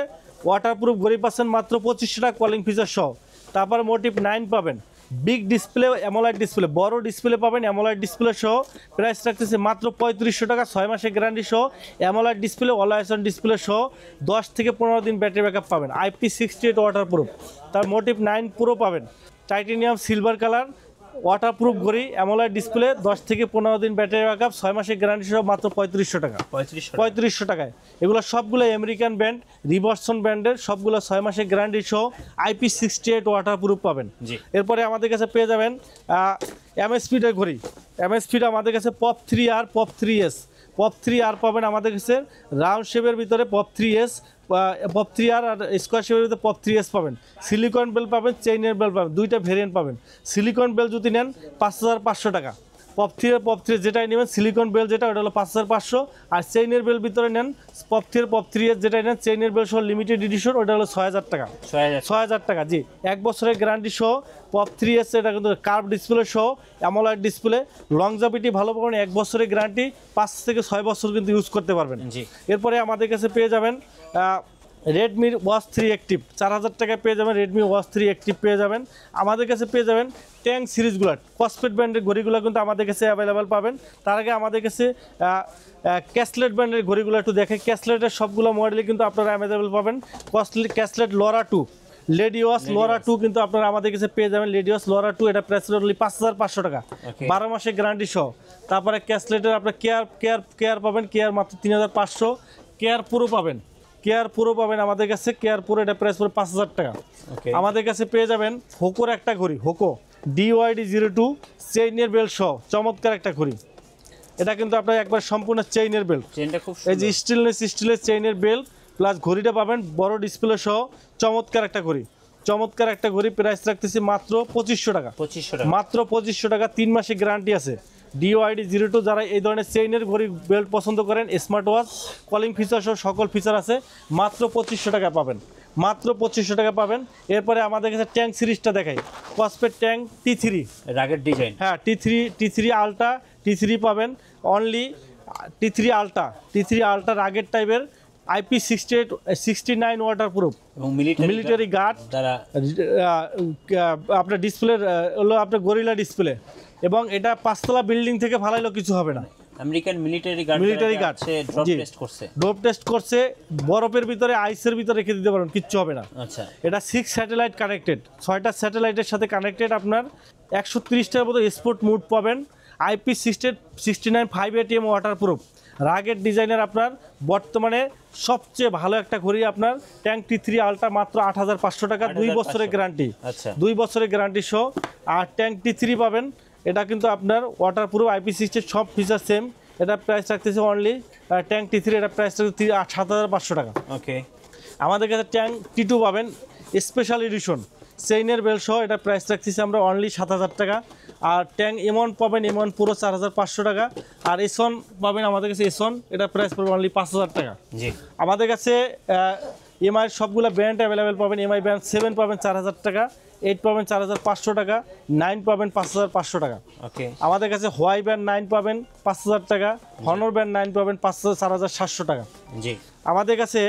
ওয়াটারপ্রুফ ঘড়ি পাচ্ছেন মাত্র 2500 টাকা, কলিং ফিচার সহ। তারপর মোটিভ 9 পাবেন, বিগ ডিসপ্লে, অ্যামোলাইড ডিসপ্লে, বড় ডিসপ্লে পাবেন অ্যামোলাইড ডিসপ্লে সহ। প্রাইস রাখতেছে মাত্র 3500 টাকা, 6 মাসের গ্যারান্টি সহ, অ্যামোলাইড ডিসপ্লে, অলওয়েজ অন ডিসপ্লে সহ, 10 থেকে 15 দিন ব্যাটারি ব্যাকআপ পাবেন। IP68 waterproof. তার মোটিভ 9 প্রো পাবেন, টাইটেনিয়াম সিলভার কালার, ওয়াটারপ্রুফ ঘড়ি, অ্যামোলাইড ডিসপ্লে, 10 থেকে 15 দিন ব্যাটারি ব্যাকআপ, 6 মাসের গ্যারান্টি সহ, মাত্র 3500 টাকা। 3500 টাকায়। এগুলো সবগুলো আমেরিকান ব্র্যান্ড, রিভার্সন ব্র্যান্ডের, সবগুলো 6 মাসের গ্যারান্টি সহ IP68 ওয়াটারপ্রুফ পাবেন। এরপরে আমাদের কাছে পেয়ে যাবেন MSPটার ঘড়ি। MSPটা আমাদের কাছে pop 3R, pop 3S। Pop 3R পাবেন আমাদের কাছে রাউন্ড শেপের ভিতরে, পপ 3S, পপ 3R আর স্কোয়ার শেপের ভিতরে পপ 3S পাবেন। সিলিকন বেল পাবেন, চেইনের বেল পাবেন, দুইটা ভেরিয়েন্ট পাবেন। সিলিকন বেল যদি নেন 5500 টাকা। পপ 3 যেটাই নেবেন, সিলিকন বেল যেটা, ওটা হলো 5500। আর চেইনের বেল ভিতরে নেন পপ 3S যেটাই নেন, চেইনের বেল সহ লিমিটেড এডিশন, ওটা হলো 6000 টাকা। 6000 টাকা, জি। 1 বছরের গ্যারান্টি সহ পপ 3S, এটা কিন্তু কার্ভ ডিসপ্লে সহ, অ্যামোলাইড ডিসপ্লে, লংজাভিটি ভালো পাবেন, 1 বছরের গ্যারান্টি, 5 থেকে 6 বছর কিন্তু ইউজ করতে পারবেন। এরপরে আমাদের কাছে পেয়ে যাবেন রেডমি ওয়াচ 3 অ্যাক্টিভ, 4000 টাকায় পেয়ে যাবেন। রেডমি ওয়াচ 3 অ্যাক্টিভ পেয়ে যাবেন। আমাদের কাছে পেয়ে যাবেন ট্যাং সিরিজগুলো, কসপেট ব্র্যান্ডের ঘড়িগুলো কিন্তু আমাদের কাছে অ্যাভেলেবেল পাবেন। তার আগে আমাদের কাছে ক্যাসলেট ব্র্যান্ডের ঘড়িগুলো একটু দেখে। ক্যাসলেটের সবগুলো মডেলই কিন্তু আপনারা অ্যাভেলেবেল পাবেন। ক্যাসলেট লরা 2, লেডিওয়াস লরা 2 কিন্তু আপনারা আমাদের কাছে পেয়ে যাবেন। লেডিওয়াস লরা 2, এটা প্রাইস হলো 5500 টাকা, 12 মাসের গ্যারান্টি সহ। তারপরে ক্যাসলেটের আপনার কেয়ার পাবেন, কেয়ার মাত্র 3500। কেয়ার পুরো পাবেন, কেয়ার পুরো পাবেন আমাদের কাছে। কেয়ার পুরো, এটা প্রাইস পড়ে 5000 টাকা। আমাদের কাছে পেয়ে যাবেন হোকোর একটা ঘড়ি, হোকো DYD02, চেইনের বেল্ট সহ, চমৎকার একটা ঘড়ি। এটা কিন্তু আপনার একবার সম্পূর্ণ চেইনের বেল্ট, এই যে স্টিলের চেইনের বেল্ট প্লাস ঘড়িটা পাবেন বড় ডিসপ্লে সহ, চমৎকার একটা ঘড়ি। চমৎকার একটা ঘড়ি, প্রাইস রাখতেছি মাত্র 2500 টাকা। মাত্র 2500 টাকা, 3 মাসের গ্যারান্টি আছে। DYD02, যারা এই ধরনের চেইনের ঘড়ি বেল্ট পছন্দ করেন, স্মার্ট ওয়াচ, কলিং ফিচার সহ সকল ফিচার আছে, মাত্র 2500 টাকা পাবেন। মাত্র 2500 টাকা পাবেন। এরপরে আমাদের কাছে ট্যাঙ্ক সিরিজটা দেখাই, কসপেট ট্যাঙ্ক T3, রাগের ডিজাইন। হ্যাঁ, T3 আলট্রা, T3 পাবেন অনলি। T3 আলট্রা রাগের টাইপের, IP69 ওয়াটারপ্রুফ এবং মিলিটারি গার্ড, দ্বারা আপনার ডিসপ্লের হলো আপনার গরিলা ডিসপ্লে, এবং এটা 5 তলা বিল্ডিং থেকে ফালাইলেও কিছু হবে না। American military grade drop test করছে, বরফের ভিতরে, আইসের ভিতরে রেখে দিতে পারেন, কিচ্ছু হবে না। আচ্ছা, এটা 6 স্যাটেলাইট কানেক্টেড, 6টা স্যাটেলাইটের সাথে কানেক্টেড। আপনার 130 টাকার মতো স্পোর্ট মুড পাবেন। IP69 5 ATM ওয়াটারপ্রুফ, রাগের ডিজাইনের, আপনার বর্তমানে সবচেয়ে ভালো একটা ঘড়ি আপনার ট্যাঙ্ক T3 আলট্রা, মাত্র 8500 টাকা, 2 বছরের গ্যারান্টি। আচ্ছা, 2 বছরের গ্যারান্টি সহ। আর ট্যাঙ্ক T3 পাবেন, এটা কিন্তু আপনার ওয়াটারপ্রুফ, IP60 সব ফিচার সেম। এটা প্রাইস রাখতেছে অনলি, ট্যাঙ্ক T3, এটা প্রাইস রাখতেছে 7500 টাকা। ওকে। আমাদের কাছে ট্যাঙ্ক T2 পাবেন, স্পেশাল এডিশন, চেইনের বেল সহ, এটা প্রাইস রাখতেছি আমরা অনলি 7000 টাকা। আর ট্যাঙ্ক M1 পাবেন, M1 পুরো 4500 টাকা। আর এসন পাবেন আমাদের কাছে, এসন, এটা প্রাইস পড়বে অনলি 5000 টাকা। জি। আমাদের কাছে MI সবগুলো ব্র্যান্ড অ্যাভেলেবেল পাবেন। MI ব্র্যান্ড 7 পাবেন 4000 টাকা, 8 পাবেন 4500 টাকা, 9 পাবেন 5500 টাকা। ওকে। আমাদের কাছে হোয়াই ব্র্যান্ড 9 পাবেন 5000 টাকা, হনর ব্র্যান্ড 9 পাবেন 4700 টাকা। জি। আমাদের কাছে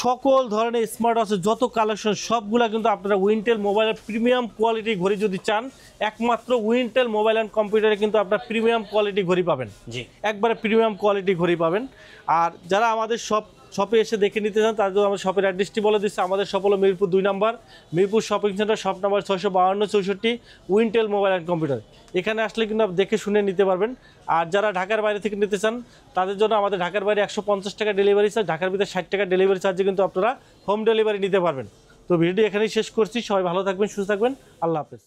সকল ধরনের স্মার্ট ওয়াচের যত কালেকশন, সবগুলা কিন্তু আপনারা উইন্টেল মোবাইলের প্রিমিয়াম কোয়ালিটি ঘড়ি যদি চান, একমাত্র উইন্টেল মোবাইল অ্যান্ড কম্পিউটারে কিন্তু আপনারা প্রিমিয়াম কোয়ালিটি ঘড়ি পাবেন। জি, একবারে প্রিমিয়াম কোয়ালিটি ঘড়ি পাবেন। আর যারা আমাদের শপে এসে দেখে নিতে চান, তার জন্য আমাদের শপের অ্যাড্রেসটি বলে দিচ্ছি। আমাদের শপ হলো মিরপুর 2 নম্বর, Mirpur shopping centre, shop number 65264, Wintel mobile and computer. এখানে আসলে কিন্তু দেখে শুনে নিতে পারবেন। আর যারা ঢাকার বাইরে থেকে নিতে চান, তাদের জন্য আমাদের ঢাকার বাইরে 150 টাকা ডেলিভারি চার্জ, ঢাকার ভিতরে 60 টাকা ডেলিভারি চার্জে কিন্তু আপনারা হোম ডেলিভারি নিতে পারবেন। তো ভিডিও এখানেই শেষ করছি। সবাই ভালো থাকবেন, সুস্থ থাকবেন, আল্লাহ হাফেজ।